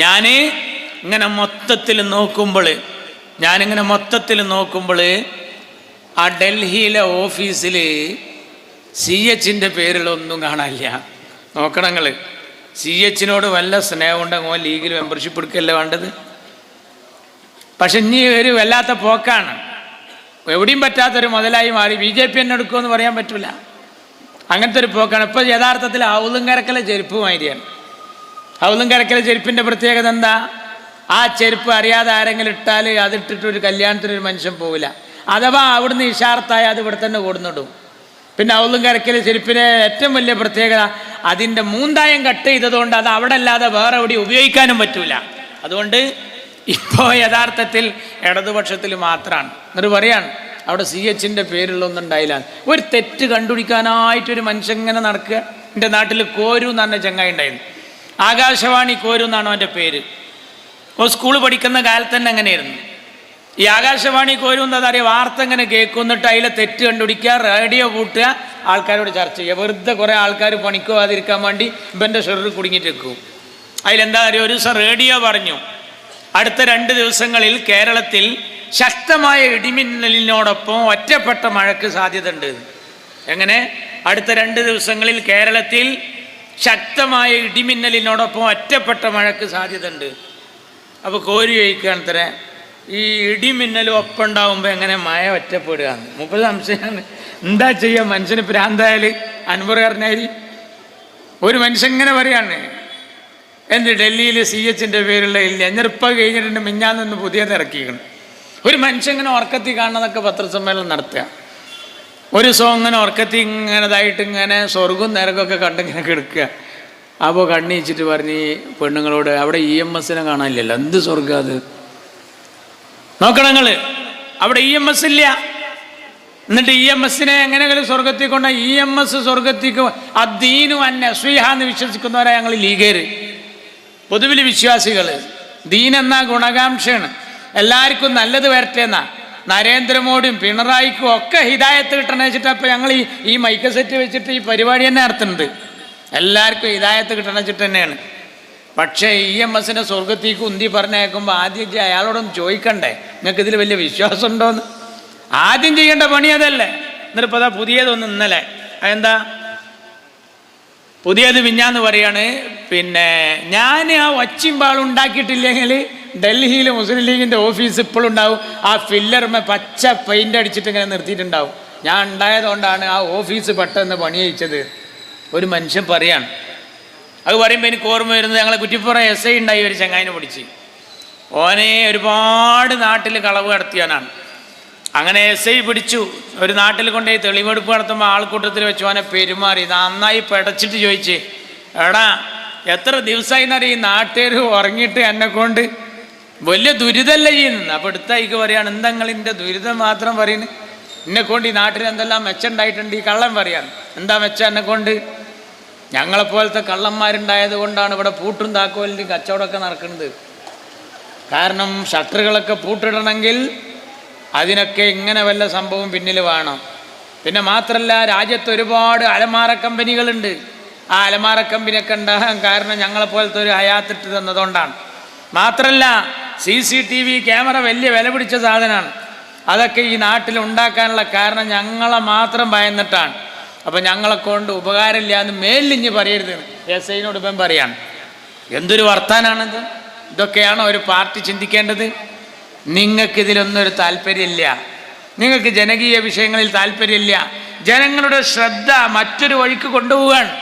ഞാനിങ്ങനെ മൊത്തത്തിൽ നോക്കുമ്പോൾ ആ ഡൽഹിയിലെ ഓഫീസിൽ CHൻ്റെ പേരിലൊന്നും കാണാനില്ല. നോക്കണങ്ങൾ. CHനോട് വല്ല സ്നേഹം ഉണ്ടെങ്കിൽ ഓൻ ലീഗിൽ മെമ്പർഷിപ്പ് എടുക്കുകയല്ലേ വേണ്ടത്. പക്ഷെ ഇനി ഒരു വല്ലാത്ത പോക്കാണ്. എവിടെയും പറ്റാത്തൊരു മുതലായി മാറി. BJP എന്നെ എടുക്കുമെന്ന് പറയാൻ പറ്റില്ല. അങ്ങനത്തെ ഒരു പോക്കാണ്. ഇപ്പോൾ യഥാർത്ഥത്തിൽ ഔലുംകരക്കലെ ചെരുപ്പ് മാതിരിയാണ്. ഔലുംകരക്കലെ ചെരുപ്പിൻ്റെ പ്രത്യേകത എന്താ? ആ ചെരുപ്പ് അറിയാതെ ആരെങ്കിലും ഇട്ടാൽ അതിട്ടിട്ടൊരു കല്യാണത്തിനൊരു മനുഷ്യൻ പോവില്ല. അഥവാ അവിടുന്ന് ഇഷാർത്തായ അത് ഇവിടെ തന്നെ കൊടുന്നിടും. പിന്നെ ഔലുംകരക്കലെ ചെരുപ്പിൻ്റെ ഏറ്റവും വലിയ പ്രത്യേകത അതിൻ്റെ മൂന്തായം കട്ട് ചെയ്തതുകൊണ്ട് അത് അവിടെ അല്ലാതെ വേറെ എവിടെയും ഉപയോഗിക്കാനും പറ്റൂല. അതുകൊണ്ട് ഇപ്പോൾ യഥാർത്ഥത്തിൽ ഇടതുപക്ഷത്തിൽ മാത്രമാണ്. എന്നിട്ട് പറയാണ് അവിടെ CHൻ്റെ പേരിലൊന്നും ഉണ്ടായില്ല. ഒരു തെറ്റ് കണ്ടുപിടിക്കാനായിട്ടൊരു മനുഷ്യൻ ഇങ്ങനെ നടക്കുക. എൻ്റെ നാട്ടിൽ കോരു എന്ന് പറഞ്ഞ ചങ്ങായി ഉണ്ടായിരുന്നു. ആകാശവാണി കോരു എന്നാണ് അവൻ്റെ പേര്. അപ്പോൾ സ്കൂൾ പഠിക്കുന്ന കാലത്ത് തന്നെ അങ്ങനെയായിരുന്നു. ഈ ആകാശവാണി കോരു എന്താ പറയുക, വാർത്ത ഇങ്ങനെ കേൾക്കുന്നിട്ട് അതിലെ തെറ്റ് കണ്ടുപിടിക്കുക, റേഡിയോ കൂട്ടുക, ആൾക്കാരോട് ചർച്ച ചെയ്യുക. വെറുതെ കുറേ ആൾക്കാർ പണിക്ക് പോകാതിരിക്കാൻ വേണ്ടി ഇവൻ്റെ ഷെറിൽ കുടുങ്ങിയിട്ട് വെക്കും. അതിലെന്താ അറിയോ, ഒരു ദിവസം റേഡിയോ പറഞ്ഞു അടുത്ത 2 ദിവസങ്ങളിൽ കേരളത്തിൽ ശക്തമായ ഇടിമിന്നലിനോടൊപ്പം ഒറ്റപ്പെട്ട മഴയ്ക്ക് സാധ്യതയുണ്ട്. എങ്ങനെ? അടുത്ത 2 ദിവസങ്ങളിൽ കേരളത്തിൽ ശക്തമായ ഇടിമിന്നലിനോടൊപ്പം ഒറ്റപ്പെട്ട മഴയ്ക്ക് സാധ്യതയുണ്ട്. അപ്പോൾ കോരി ചോദിക്കുകയാണ് തരേ, ഈ ഇടിമിന്നലും ഒപ്പം ഉണ്ടാവുമ്പോൾ എങ്ങനെ മഴ ഒറ്റപ്പെടുകയാണ്? 30 സംശയമാണ്. എന്താ ചെയ്യുക, മനുഷ്യന് ഭ്രാന്തായാൽ അൻവർ പറഞ്ഞാൽ ഒരു മനുഷ്യൻ ഇങ്ങനെ പറയാണ്, എന്ത് ഡൽഹിയിൽ CHൻ്റെ പേരുള്ള ഇല്ല ഞെറുപ്പം കഴിഞ്ഞിട്ടുണ്ട്, മിഞ്ഞാന്നൊന്ന് പുതിയത് ഇറക്കിക്കണം. ഒരു മനുഷ്യൻ ഇങ്ങനെ ഉറക്കത്തി കാണുന്നതൊക്കെ പത്രസമ്മേളനം നടത്തുക, ഒരു സോങ് ഇങ്ങനെ ഉറക്കത്തി ഇങ്ങനെതായിട്ട് ഇങ്ങനെ സ്വർഗവും നരകമൊക്കെ കണ്ടിങ്ങനെ കിടക്കുക. അപ്പോൾ കണ്ണീച്ചിട്ട് പറഞ്ഞ് പെണ്ണുങ്ങളോട്, അവിടെ EMSനെ കാണാനില്ലല്ലോ, എന്ത് സ്വർഗം അത് നോക്കണം നിങ്ങൾ, അവിടെ EMS ഇല്ല. എന്നിട്ട് EMSനെ എങ്ങനെയെങ്കിലും സ്വർഗത്തിൽ കൊണ്ട EMS സ്വർഗത്തേക്ക് അദ്ദീനു അന്നസ്വീഹ എന്ന് വിശ്വസിക്കുന്നവരാ ഞങ്ങൾ ലീഗേര്, പൊതുവിൽ വിശ്വാസികൾ. ദീൻ എന്നാ ഗുണകാംക്ഷയാണ്, എല്ലാവർക്കും നല്ലത് വരട്ടെ എന്നാ. നരേന്ദ്രമോദിയും പിണറായിക്കും ഒക്കെ ഹിദായത്ത് കിട്ടണമെന്ന് വെച്ചിട്ട് അപ്പോൾ ഞങ്ങൾ ഈ മൈക്ക് സെറ്റ് വെച്ചിട്ട് ഈ പരിപാടി തന്നെ നടത്തുന്നുണ്ട്. എല്ലാവർക്കും ഹിദായത്ത് കിട്ടണമെന്ന് വെച്ചിട്ട് തന്നെയാണ്. പക്ഷേ EMSനെ സ്വർഗത്തേക്ക് ഉന്തി പറഞ്ഞേക്കുമ്പോൾ ആദ്യം അയാളോടൊന്നും ചോദിക്കണ്ടേ, നിങ്ങൾക്ക് ഇതിൽ വലിയ വിശ്വാസം ഉണ്ടോയെന്ന്? ആദ്യം ചെയ്യേണ്ട പണി അതല്ലേ. എന്നിട്ട് ഇപ്പോൾ അതാ പുതിയതൊന്ന് ഇന്നലെ, അതെന്താ പുതിയത് മിഞ്ഞാന്ന് പറയാണ്, പിന്നെ ഞാൻ ആ ഒച്ചിമ്പാളും ഉണ്ടാക്കിയിട്ടില്ലെങ്കിൽ ഡൽഹിയിൽ മുസ്ലിം ലീഗിൻ്റെ ഓഫീസ് ഇപ്പോഴും ഉണ്ടാവും, ആ ഫില്ലർമേ പച്ച പെയിൻ്റ് അടിച്ചിട്ട് ഇങ്ങനെ നിർത്തിയിട്ടുണ്ടാവും, ഞാൻ ഉണ്ടായതുകൊണ്ടാണ് ആ ഓഫീസ് പെട്ടെന്ന് പണിയച്ചത്. ഒരു മനുഷ്യൻ പറയാണ്. അത് പറയുമ്പോൾ എനിക്ക് ഓർമ്മ വരുന്നത്, ഞങ്ങളെ കുറ്റിപ്പുറം SI ഉണ്ടായി, ഒരു ചങ്ങായിനെ പിടിച്ച്, ഓനെ ഒരുപാട് നാട്ടിൽ കളവ് നടത്തിയാനാണ്. അങ്ങനെ SI പിടിച്ചു, ഒരു നാട്ടിൽ കൊണ്ടുപോയി തെളിവെടുപ്പ് നടത്തുമ്പോൾ ആൾക്കൂട്ടത്തിൽ വെച്ച് ഓനെ പെരുമാറി നന്നായി പടച്ചിട്ട് ചോദിച്ച്, എടാ എത്ര ദിവസമായി എന്നറിയ ഈ നാട്ടുകാർ ഉറങ്ങിയിട്ട് എന്നെ കൊണ്ട് വലിയ ദുരിതമല്ല ചെയ്യുന്നത്. അപ്പോൾ എടുത്തായിക്ക് പറയാണ്, എന്താ നിങ്ങളിൻ്റെ ദുരിതം മാത്രം പറയുന്നത്, എന്നെക്കൊണ്ട് ഈ നാട്ടിൽ എന്തെല്ലാം മെച്ചമുണ്ടായിട്ടുണ്ട്, ഈ കള്ളം പറയാണ്. എന്താ മെച്ചം എന്നെക്കൊണ്ട്? ഞങ്ങളെപ്പോലത്തെ കള്ളന്മാരുണ്ടായത് കൊണ്ടാണ് ഇവിടെ പൂട്ടും താക്കോലിൻ്റെയും കച്ചവടമൊക്കെ നടക്കുന്നത്. കാരണം ഷട്ടറുകളൊക്കെ പൂട്ടിടണമെങ്കിൽ അതിനൊക്കെ ഇങ്ങനെ വല്ല സംഭവം പിന്നിൽ വേണം. പിന്നെ മാത്രമല്ല, രാജ്യത്ത് ഒരുപാട് അലമാര കമ്പനികളുണ്ട്. ആ അലമാര കമ്പനിയൊക്കെ ഉണ്ടാകാൻ കാരണം ഞങ്ങളെപ്പോലത്തെ ഒരു ഹയാത്തിട്ട് തന്നതുകൊണ്ടാണ്. മാത്രമല്ല CCTV ക്യാമറ വലിയ വില പിടിച്ച സാധനമാണ്. അതൊക്കെ ഈ നാട്ടിൽ ഉണ്ടാക്കാനുള്ള കാരണം ഞങ്ങളെ മാത്രം ഭയന്നിട്ടാണ്. അപ്പം ഞങ്ങളെ കൊണ്ട് ഉപകാരമില്ല എന്ന് മേലിഞ്ഞ് പറയരുത് SIനോട് ഇപ്പം പറയാണ്. എന്തൊരു വർത്താനാണിത്? ഇതൊക്കെയാണോ ഒരു പാർട്ടി ചിന്തിക്കേണ്ടത്? നിങ്ങൾക്കിതിലൊന്നും ഒരു താല്പര്യമില്ല, നിങ്ങൾക്ക് ജനകീയ വിഷയങ്ങളിൽ താല്പര്യമില്ല. ജനങ്ങളുടെ ശ്രദ്ധ മറ്റൊരു വഴിക്ക് കൊണ്ടുപോവുകയാണ്.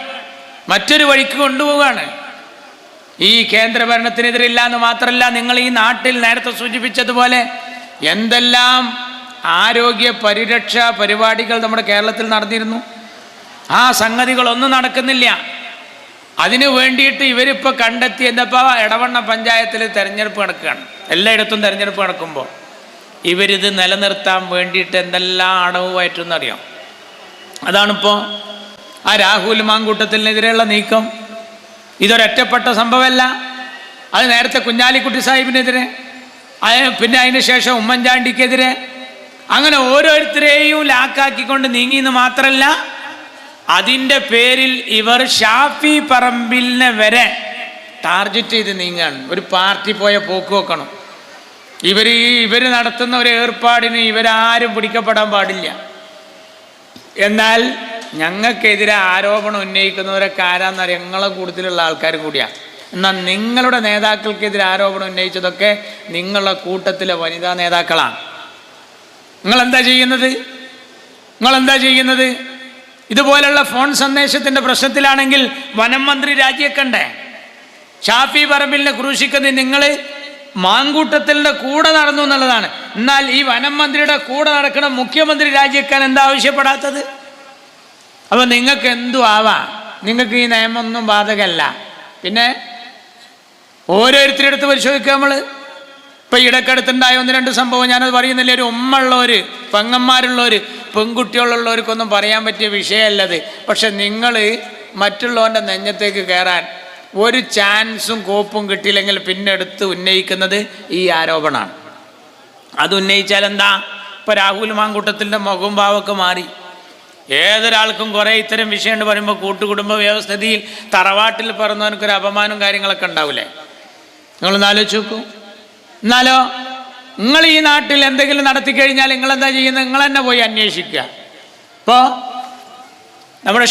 ഈ കേന്ദ്ര ഭരണത്തിനെതിരില്ല എന്ന് മാത്രമല്ല, നിങ്ങൾ ഈ നാട്ടിൽ നേരത്തെ സൂചിപ്പിച്ചതുപോലെ എന്തെല്ലാം ആരോഗ്യ പരിരക്ഷാ പരിപാടികൾ നമ്മുടെ കേരളത്തിൽ നടന്നിരുന്നു. ആ സംഗതികളൊന്നും നടക്കുന്നില്ല. അതിനു വേണ്ടിയിട്ട് ഇവരിപ്പോൾ കണ്ടെത്തി എന്തപ്പോൾ എടവണ്ണ പഞ്ചായത്തിൽ തെരഞ്ഞെടുപ്പ് നടക്കുകയാണ്. എല്ലായിടത്തും തെരഞ്ഞെടുപ്പ് നടക്കുമ്പോൾ ഇവരിത് നിലനിർത്താൻ വേണ്ടിയിട്ട് എന്തെല്ലാം അടവുമായിട്ടെന്നറിയാം. അതാണിപ്പോൾ ആ രാഹുൽ മാങ്കൂട്ടത്തിനെതിരെയുള്ള നീക്കം. ഇതൊരൊറ്റപ്പെട്ട സംഭവമല്ല. അത് നേരത്തെ കുഞ്ഞാലിക്കുട്ടി സാഹിബിനെതിരെ, പിന്നെ അതിന് ശേഷം ഉമ്മൻചാണ്ടിക്കെതിരെ, അങ്ങനെ ഓരോരുത്തരെയും ലാക്കാക്കിക്കൊണ്ട് നീങ്ങിയെന്ന് മാത്രമല്ല, അതിൻ്റെ പേരിൽ ഇവർ ഷാഫി പറമ്പിലിനെ വരെ ടാർഗറ്റ് ചെയ്ത് നീങ്ങാണ്. ഒരു പാർട്ടി പോയ പോക്ക് വെക്കണം. ഇവർ നടത്തുന്ന ഒരു ഏർപ്പാടിന് ഇവരാരും പിടിക്കപ്പെടാൻ പാടില്ല. എന്നാൽ ഞങ്ങൾക്കെതിരെ ആരോപണം ഉന്നയിക്കുന്നവരൊക്കെ ആരാന്നറിയാം, ഞങ്ങളെ കൂടുതലുള്ള ആൾക്കാരും കൂടിയാണ്. എന്നാൽ നിങ്ങളുടെ നേതാക്കൾക്കെതിരെ ആരോപണം ഉന്നയിച്ചതൊക്കെ നിങ്ങളുടെ കൂട്ടത്തിലെ വനിതാ നേതാക്കളാണ്. നിങ്ങളെന്താ ചെയ്യുന്നത്? ഇതുപോലുള്ള ഫോൺ സന്ദേശത്തിൻ്റെ പ്രശ്നത്തിലാണെങ്കിൽ വനം മന്ത്രി രാജിവെക്കണ്ടേ? ഷാഫി പറമ്പിലിനെ ക്രൂശിക്കുന്നത് നിങ്ങൾ മാങ്കൂട്ടത്തിൻ്റെ കൂടെ നടന്നു എന്നുള്ളതാണ്. എന്നാൽ ഈ വനം മന്ത്രിയുടെ കൂടെ നടക്കണം മുഖ്യമന്ത്രി രാജിവെക്കാൻ എന്താ ആവശ്യപ്പെടാത്തത്? അപ്പോൾ നിങ്ങൾക്ക് എന്തു ആവാം, നിങ്ങൾക്ക് ഈ നിയമമൊന്നും ബാധകമല്ല. പിന്നെ ഓരോരുത്തരുടെ അടുത്ത് പരിശോധിക്കുക. നമ്മൾ ഇപ്പം ഇടയ്ക്കടുത്തുണ്ടായ 1-2 സംഭവം ഞാനത് പറയുന്നില്ല. ഒരു ഉമ്മയുള്ളവർ, പെങ്ങന്മാരുള്ളവർ, പെൺകുട്ടികളുള്ളവർക്കൊന്നും പറയാൻ പറ്റിയ വിഷയമല്ലത്. പക്ഷെ നിങ്ങൾ മറ്റുള്ളവൻ്റെ നെഞ്ഞത്തേക്ക് കയറാൻ ഒരു ചാൻസും കോപ്പും കിട്ടിയില്ലെങ്കിൽ പിന്നെ എടുത്ത് ഉന്നയിക്കുന്നത് ഈ ആരോപണമാണ്. അത് ഉന്നയിച്ചാൽ എന്താ? ഇപ്പോൾ രാഹുൽ മാങ്കൂട്ടത്തിൻ്റെ മുഖം ഭാവമൊക്കെ മാറി. ഏതൊരാൾക്കും കുറേ ഇത്തരം വിഷയമുണ്ട് പറയുമ്പോൾ കൂട്ടുകുടുംബ വ്യവസ്ഥിതിയിൽ തറവാട്ടിൽ പറഞ്ഞവനക്കൊരു അപമാനവും കാര്യങ്ങളൊക്കെ ഉണ്ടാവില്ലേ? നിങ്ങളൊന്ന് ആലോചിച്ച് നോക്കൂ. എന്നാലോ നിങ്ങൾ ഈ നാട്ടിൽ എന്തെങ്കിലും നടത്തിക്കഴിഞ്ഞാൽ നിങ്ങളെന്താ ചെയ്യുന്നത്? നിങ്ങൾ തന്നെ പോയി അന്വേഷിക്കുക. ഇപ്പോൾ നമ്മുടെ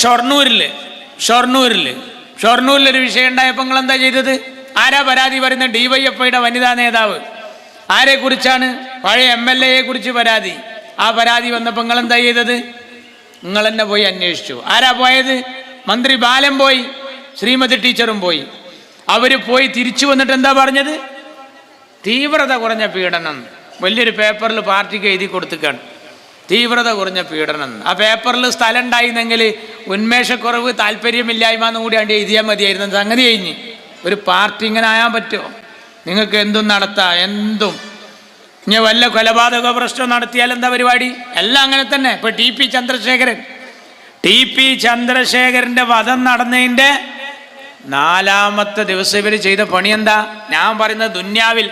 ഷൊർണൂരിലൊരു വിഷയം ഉണ്ടായപ്പോൾ നിങ്ങളെന്താ ചെയ്തത്? ആരാ പരാതി പറയുന്നത്? DYFIയുടെ വനിതാ നേതാവ്. ആരെക്കുറിച്ചാണ്? പഴയ MLA കുറിച്ച് പരാതി. ആ പരാതി വന്നപ്പോൾ നിങ്ങളെന്താ ചെയ്തത്? നിങ്ങൾ തന്നെ പോയി അന്വേഷിച്ചു. ആരാ പോയത്? മന്ത്രി ബാലൻ പോയി, ശ്രീമതി ടീച്ചറും പോയി. അവർ പോയി തിരിച്ചു വന്നിട്ട് എന്താ പറഞ്ഞത്? തീവ്രത കുറഞ്ഞ പീഡനം. വലിയൊരു പേപ്പറിൽ പാർട്ടിക്ക് എഴുതി കൊടുത്തിക്കാണ്, തീവ്രത കുറഞ്ഞ പീഡനം. ആ പേപ്പറിൽ സ്ഥലം ഉണ്ടായിരുന്നെങ്കിൽ ഉന്മേഷക്കുറവ്, താല്പര്യമില്ലായ്മ എന്നും കൂടി അവിടെ എഴുതിയാൽ മതിയായിരുന്നു. സംഗതി കഴിഞ്ഞ്. ഒരു പാർട്ടി ഇങ്ങനെ ആയാൻ പറ്റുമോ? നിങ്ങൾക്ക് എന്തും നടത്താം, എന്തും. ഇനി വല്ല കൊലപാതക പ്രശ്നം നടത്തിയാൽ എന്താ പരിപാടി? എല്ലാം അങ്ങനെ തന്നെ. ഇപ്പൊ TP ചന്ദ്രശേഖരന്റെ വധം നടന്നതിൻ്റെ 4ാമത്തെ ദിവസം ഇവർ ചെയ്ത പണി എന്താ? ഞാൻ പറയുന്നത് ദുന്യാവിൽ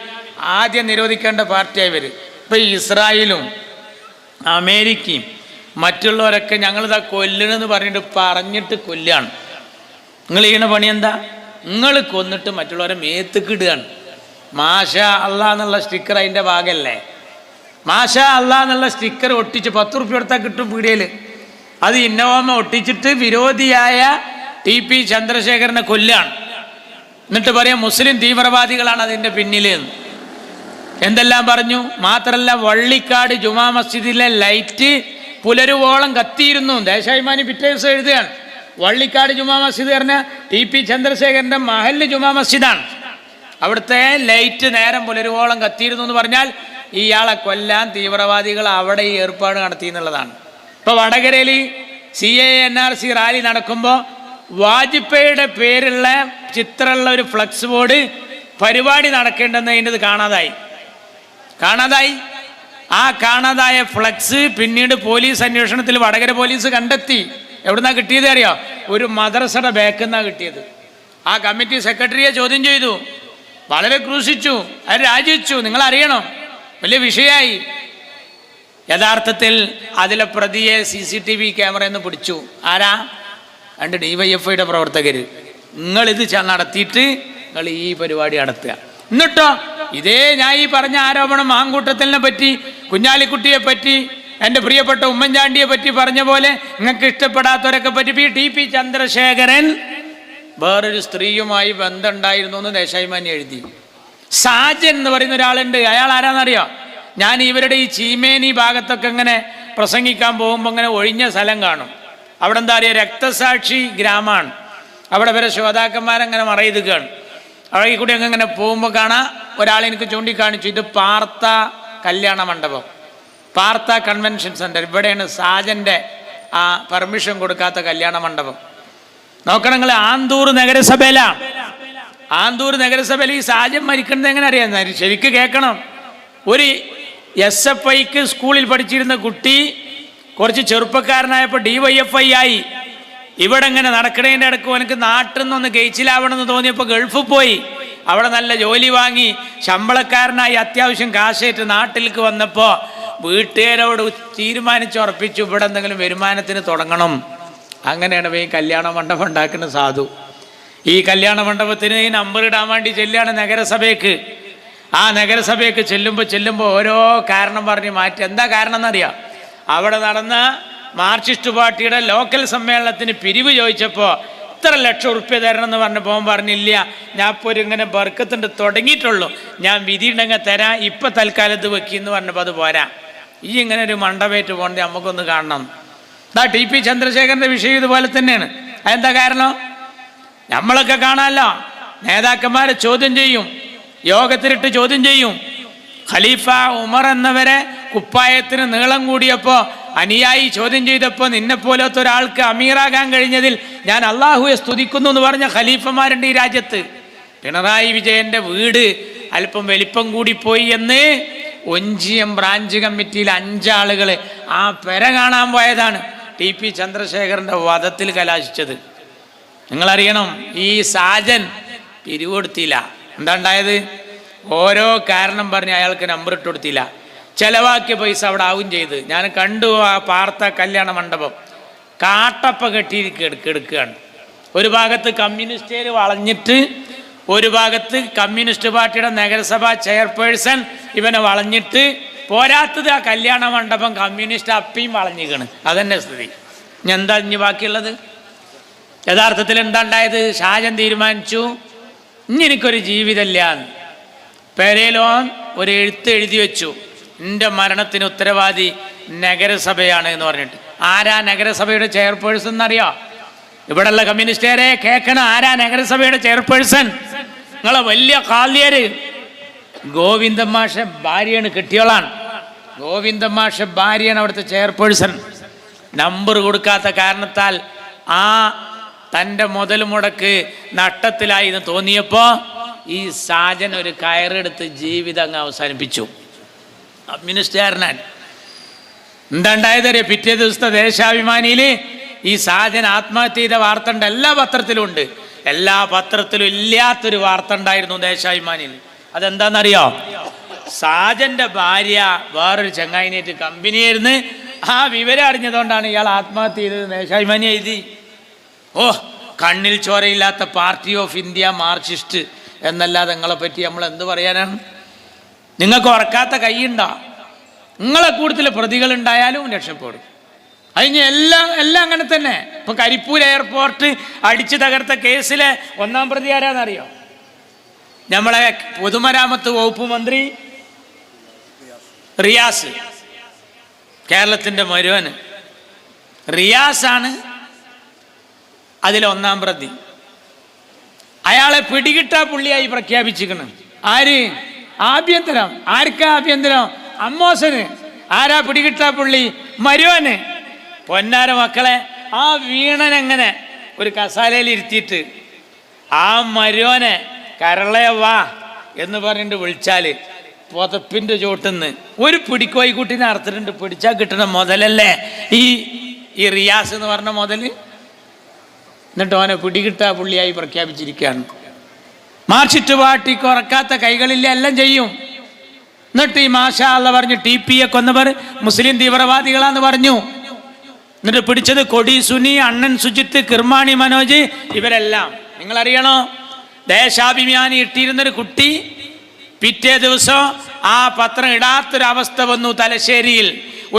ആദ്യം നിരോധിക്കേണ്ട പാർട്ടിയായി ഇവർ. ഇപ്പൊ ഇസ്രായേലും അമേരിക്കയും മറ്റുള്ളവരൊക്കെ ഞങ്ങളിതാ കൊല്ലണമെന്ന് പറഞ്ഞിട്ട് കൊല്ലുകയാണ്. നിങ്ങൾ ചെയ്യുന്ന പണി എന്താ? നിങ്ങൾ കൊന്നിട്ട് മറ്റുള്ളവരെ മേത്തുക്കിടുകയാണ്. മാഷാ അള്ളാ എന്നുള്ള സ്റ്റിക്കർ അതിൻ്റെ ഭാഗമല്ലേ? മാഷാ അള്ളാ എന്നുള്ള സ്റ്റിക്കർ ഒട്ടിച്ച് 10 റുപ്യ കൊടുത്താൽ കിട്ടും പീടികയിൽ. അത് ഇന്നോവ ഒട്ടിച്ചിട്ട് വിരോധിയായ TP ചന്ദ്രശേഖരനെ കൊല്ലുകയാണ്. എന്നിട്ട് പറയാം മുസ്ലിം തീവ്രവാദികളാണ് അതിൻ്റെ പിന്നിൽ. എന്തെല്ലാം പറഞ്ഞു. മാത്രമല്ല വള്ളിക്കാട് ജുമാ മസ്ജിദിലെ ലൈറ്റ് പുലരുവോളം കത്തിയിരുന്നു. ദേശാഭിമാനി പിറ്റേ ദിവസം എഴുതുകയാണ്, വള്ളിക്കാട് ജുമാ മസ്ജിദ് പറഞ്ഞ TP ചന്ദ്രശേഖരൻ്റെ മഹല്ല് ജുമാ മസ്ജിദാണ്. അവിടുത്തെ ലൈറ്റ് നേരം പുലരുവോളം കത്തിയിരുന്നു എന്ന് പറഞ്ഞാൽ ഇയാളെ കൊല്ലാൻ തീവ്രവാദികൾ അവിടെ ഈ ഏർപ്പാട് നടത്തി എന്നുള്ളതാണ്. ഇപ്പോൾ വടകരയിൽ CAA NRC റാലി നടക്കുമ്പോൾ വാജ്പേയിയുടെ പേരുള്ള ചിത്രമുള്ള ഒരു ഫ്ലക്സ് ബോർഡ് പരിപാടി നടക്കേണ്ടെന്ന് അതിൻ്റെ കാണാതായി. ആ കാണാതായ ഫ്ലക്സ് പിന്നീട് പോലീസ് അന്വേഷണത്തിൽ വടകര പോലീസ് കണ്ടെത്തി. എവിടുന്നാ കിട്ടിയത് അറിയോ? ഒരു മദ്രസയുടെ ബാക്കിൽ നിന്നാണ് കിട്ടിയത്. ആ കമ്മിറ്റി സെക്രട്ടറിയെ ചോദ്യം ചെയ്തു, വളരെ ക്രൂശിച്ചു, അവർ രാജിവെച്ചു. നിങ്ങൾ അറിയണം, വലിയ വിഷയമായി. യഥാർത്ഥത്തിൽ അതിലെ പ്രതിയെ CCTV ക്യാമറയിൽ നിന്ന് പിടിച്ചു. ആരാ? 2 DYFIയുടെ പ്രവർത്തകർ. നിങ്ങളിത് നടത്തിയിട്ട് നിങ്ങൾ ഈ പരിപാടി നടത്തുക. എന്നിട്ടോ ഇതേ ഞാൻ ഈ പറഞ്ഞ ആരോപണം മാങ്കൂട്ടത്തിനെ പറ്റി, കുഞ്ഞാലിക്കുട്ടിയെ പറ്റി, എൻ്റെ പ്രിയപ്പെട്ട ഉമ്മൻചാണ്ടിയെ പറ്റി പറഞ്ഞ പോലെ നിങ്ങൾക്ക് ഇഷ്ടപ്പെടാത്തവരൊക്കെ പറ്റി TP ചന്ദ്രശേഖരൻ വേറൊരു സ്ത്രീയുമായി ബന്ധമുണ്ടായിരുന്നു എന്ന് ദേശാഭിമാനി എഴുതി. സാജൻ എന്ന് പറയുന്ന ഒരാളുണ്ട്. അയാൾ ആരാന്നറിയോ? ഞാൻ ഇവരുടെ ഈ ചീമേനി ഭാഗത്തൊക്കെ ഇങ്ങനെ പ്രസംഗിക്കാൻ പോകുമ്പോൾ ഇങ്ങനെ ഒഴിഞ്ഞ സ്ഥലം കാണും. അവിടെ എന്താ പറയുക, രക്തസാക്ഷി ഗ്രാമമാണ്. അവിടെ വരെ ശ്രോതാക്കന്മാരങ്ങനെ മറയിതുകയാണ്. അവിടെ കൂടി അങ്ങനെ പോകുമ്പോൾ കാണാം ഒരാളെനിക്ക് ചൂണ്ടിക്കാണിച്ചു, ഇത് പാർത്ത കല്യാണ മണ്ഡപം, പാർത്ത കൺവെൻഷൻ സെൻറ്റർ. ഇവിടെയാണ് സാജൻ്റെ ആ പെർമിഷൻ കൊടുക്കാത്ത കല്യാണ മണ്ഡപം. നോക്കണം നിങ്ങൾ, ആന്തൂർ നഗരസഭയിലാണ്. ആന്തൂർ നഗരസഭയിൽ ഈ സാജൻ മരിക്കുന്നത് എങ്ങനെ അറിയാം? ശരിക്ക് കേൾക്കണം. ഒരു SFIക്ക് സ്കൂളിൽ പഠിച്ചിരുന്ന കുട്ടി കുറച്ച് ചെറുപ്പക്കാരനായപ്പോൾ DYFI ആയി. ഇവിടെ ഇങ്ങനെ നടക്കണേൻ്റെ ഇടയ്ക്ക് എനിക്ക് നാട്ടിൽ നിന്നൊന്ന് ഗെയ്ച്ചിലാവണമെന്ന് തോന്നിയപ്പോൾ ഗൾഫിൽ പോയി. അവിടെ നല്ല ജോലി വാങ്ങി ശമ്പളക്കാരനായി അത്യാവശ്യം കാശേറ്റ് നാട്ടിലേക്ക് വന്നപ്പോൾ വീട്ടുകാരോട് തീരുമാനിച്ചുറപ്പിച്ചു ഇവിടെ എന്തെങ്കിലും വരുമാനത്തിന് തുടങ്ങണം. അങ്ങനെയാണ് ഈ കല്യാണ മണ്ഡപം ഉണ്ടാക്കുന്ന സാധു. ഈ കല്യാണ മണ്ഡപത്തിന് ഈ നമ്പർ ഇടാൻ വേണ്ടി ചെല്ലുകയാണ് നഗരസഭയ്ക്ക്. ആ നഗരസഭയ്ക്ക് ചെല്ലുമ്പോൾ ഓരോ കാരണം പറഞ്ഞ് മാറ്റി. എന്താ കാരണം എന്നറിയാം? അവിടെ നടന്ന മാർക്സിസ്റ്റ് പാർട്ടിയുടെ ലോക്കൽ സമ്മേളനത്തിന് പിരിവ് ചോദിച്ചപ്പോൾ ഇത്ര ലക്ഷം ഉറുപ്പ്യ തരണം എന്ന് പറഞ്ഞപ്പോൾ പറഞ്ഞില്ല, ഞാൻ ഇപ്പോൾ ഒരു ഇങ്ങനെ ബർക്കത്തുണ്ട് തുടങ്ങിയിട്ടുള്ളൂ, ഞാൻ വിധി ഉണ്ടെങ്കിൽ തരാം, ഇപ്പം തൽക്കാലത്ത് വെക്കിന്ന് പറഞ്ഞപ്പോൾ അത് പോരാ, ഈ ഇങ്ങനെ ഒരു മണ്ഡപേറ്റ് പോകേണ്ട നമുക്കൊന്ന് കാണണം. TP ചന്ദ്രശേഖരൻ്റെ വിഷയം ഇതുപോലെ തന്നെയാണ്. അതെന്താ കാരണം? നമ്മളൊക്കെ കാണാമല്ലോ, നേതാക്കന്മാരെ ചോദ്യം ചെയ്യും, യോഗത്തിലിട്ട് ചോദ്യം ചെയ്യും. ഖലീഫ ഉമർ എന്നവരെ കുപ്പായത്തിന് നീളം കൂടിയപ്പോൾ അനുയായി ചോദ്യം ചെയ്തപ്പോൾ നിന്നെപ്പോലത്തെ ഒരാൾക്ക് അമീറാകാൻ കഴിഞ്ഞതിൽ ഞാൻ അള്ളാഹുവെ സ്തുതിക്കുന്നു എന്ന് പറഞ്ഞ ഖലീഫമാരുണ്ട് ഈ രാജ്യത്ത്. പിണറായി വിജയൻ്റെ വീട് അല്പം വലിപ്പം കൂടിപ്പോയി എന്ന് ഒഞ്ചിയം ബ്രാഞ്ച് കമ്മിറ്റിയിൽ 5 ആളുകൾ ആ പെര കാണാൻ പോയതാണ് TP ചന്ദ്രശേഖരൻ്റെ വധത്തിൽ കലാശിച്ചത്. നിങ്ങളറിയണം, ഈ സാജൻ പിരിവ് കൊടുത്തില്ല. എന്താ ഉണ്ടായത്? ഓരോ കാരണം പറഞ്ഞ് അയാൾക്ക് നമ്പർ ഇട്ട് കൊടുത്തില്ല. ചിലവാക്കിയ പൈസ അവിടെ ആവും ചെയ്ത്. ഞാൻ കണ്ടു ആ പാർത്ത കല്യാണ മണ്ഡപം. കാട്ടപ്പ കെട്ടി കിടക്കുകയാണ്. ഒരു ഭാഗത്ത് കമ്മ്യൂണിസ്റ്റുകാർ വളഞ്ഞിട്ട്, ഒരു ഭാഗത്ത് കമ്മ്യൂണിസ്റ്റ് പാർട്ടിയുടെ നഗരസഭാ ചെയർപേഴ്സൺ ഇവനെ വളഞ്ഞിട്ട്, പോരാത്തത് ആ കല്യാണ മണ്ഡപം കമ്മ്യൂണിസ്റ്റ് അപ്പിയും വളഞ്ഞിക്കണ്. അതന്നെ സ്ഥിതി. ഇനി എന്താ ഇനി ബാക്കിയുള്ളത്? യഥാർത്ഥത്തിൽ എന്താ ഉണ്ടായത്? ഷാജൻ തീരുമാനിച്ചു, ഇനി എനിക്കൊരു ജീവിതമില്ല. പെരേലോൻ ഒരു എഴുത്ത് എഴുതി വെച്ചു, എൻ്റെ മരണത്തിന് ഉത്തരവാദി നഗരസഭയാണ് എന്ന് പറഞ്ഞിട്ട്. ആരാ നഗരസഭയുടെ ചെയർപേഴ്സൺ എന്നറിയോ? ഇവിടെയുള്ള കമ്മ്യൂണിസ്റ്റുകാരെ കേൾക്കണം, ആരാ നഗരസഭയുടെ ചെയർപേഴ്സൺ? നിങ്ങളെ വലിയ കാല്യര് ഗോവിന്ദൻ മാഷ ഭാര്യയാണ്, കെട്ടിയോളാണ്. ഗോവിന്ദൻ മാഷ ഭാര്യയാണ് അവിടുത്തെ ചെയർപേഴ്സൺ. നമ്പർ കൊടുക്കാത്ത കാരണത്താൽ ആ തൻ്റെ മുതൽ മുടക്ക് നഷ്ടത്തിലായി എന്ന് തോന്നിയപ്പോൾ ഈ സാജൻ ഒരു കയറെടുത്ത് ജീവിതം അങ്ങ് അവസാനിപ്പിച്ചു. കമ്മ്യൂണിസ്റ്റുകാരനാണ്. എന്താ ഉണ്ടായതറിയ? പിറ്റേ ദിവസത്തെ ദേശാഭിമാനിയിൽ ഈ സാജൻ ആത്മഹത്യ ചെയ്ത വാർത്ത ഉണ്ട്. എല്ലാ പത്രത്തിലും ഉണ്ട്. എല്ലാ പത്രത്തിലും ഇല്ലാത്തൊരു വാർത്ത ഉണ്ടായിരുന്നു ദേശാഭിമാനിയിൽ. അതെന്താണെന്നറിയോ? സാജന്റെ ഭാര്യ വേറൊരു ചങ്ങായിനായിട്ട് കമ്പനിയായിരുന്നു. ആ വിവരം അറിഞ്ഞതുകൊണ്ടാണ് ഇയാൾ ആത്മഹത്യ ചെയ്തത്. ദേശാഭിമാനി എഴുതി, ഓ കണ്ണിൽ ചോരയില്ലാത്ത പാർട്ടി ഓഫ് ഇന്ത്യ മാർക്സിസ്റ്റ് എന്നല്ലാതെ നിങ്ങളെ പറ്റി നമ്മൾ എന്ത് പറയാനാണ്? നിങ്ങൾക്ക് ഉറക്കാത്ത കൈയുണ്ടോ? നിങ്ങളെ കൂടുതൽ പ്രതികളുണ്ടായാലും രക്ഷപ്പെടും. അതിന് എല്ലാം അങ്ങനെ തന്നെ. ഇപ്പൊ കരിപ്പൂർ എയർപോർട്ട് അടിച്ചു തകർത്ത കേസിലെ 1-ാം പ്രതി ആരാന്നറിയോ? നമ്മളെ പൊതുമരാമത്ത് വകുപ്പ് മന്ത്രി റിയാസ്, കേരളത്തിന്റെ മരുവന് റിയാസാണ് അതിലെ 1-ാം പ്രതി. അയാളെ പിടികിട്ടാ പുള്ളിയായി പ്രഖ്യാപിച്ചിരിക്കണം. ആര്? ആഭ്യന്തരം. ആർക്കാ ആഭ്യന്തരം? അമ്മോസന്. ആരാ പിടികിട്ടാ പുള്ളി? മരുവന്. പൊന്നാര മക്കളെ, ആ വീണനെങ്ങനെ ഒരു കസാലയിൽ ഇരുത്തിയിട്ട് ആ മരുവനെ കരളെ വാ എന്ന് പറഞ്ഞിട്ട് വിളിച്ചാല് പുതപ്പിന്റെ ചോട്ടുന്ന് ഒരു പിടിക്കോയിക്കുട്ടിനെ അറുത്തിട്ടുണ്ട്. പിടിച്ചാൽ കിട്ടുന്ന മുതലല്ലേ ഈ റിയാസ് എന്ന് പറഞ്ഞ മുതല്. എന്നിട്ട് അവനെ പിടികിട്ടാ പുള്ളിയായി പ്രഖ്യാപിച്ചിരിക്കുകയാണ്. മാർക്സിസ്റ്റ് പാർട്ടിക്ക് ഉറക്കാത്ത കൈകളില്ല, എല്ലാം ചെയ്യും. എന്നിട്ട് ഈ മാഷാ അല്ലാഹ് പറഞ്ഞു TPയെ കൊന്നവർ മുസ്ലിം തീവ്രവാദികളാന്ന് പറഞ്ഞു. എന്നിട്ട് പിടിച്ചത് കൊടി സുനി, അണ്ണൻ സുജിത്ത്, കിർമാണി മനോജ്, ഇവരെല്ലാം. നിങ്ങളറിയണോ? ദേശാഭിമാനി ഇട്ടിരുന്നൊരു കുട്ടി പിറ്റേ ദിവസം ആ പത്രം ഇടാത്തൊരവസ്ഥ വന്നു തലശ്ശേരിയിൽ.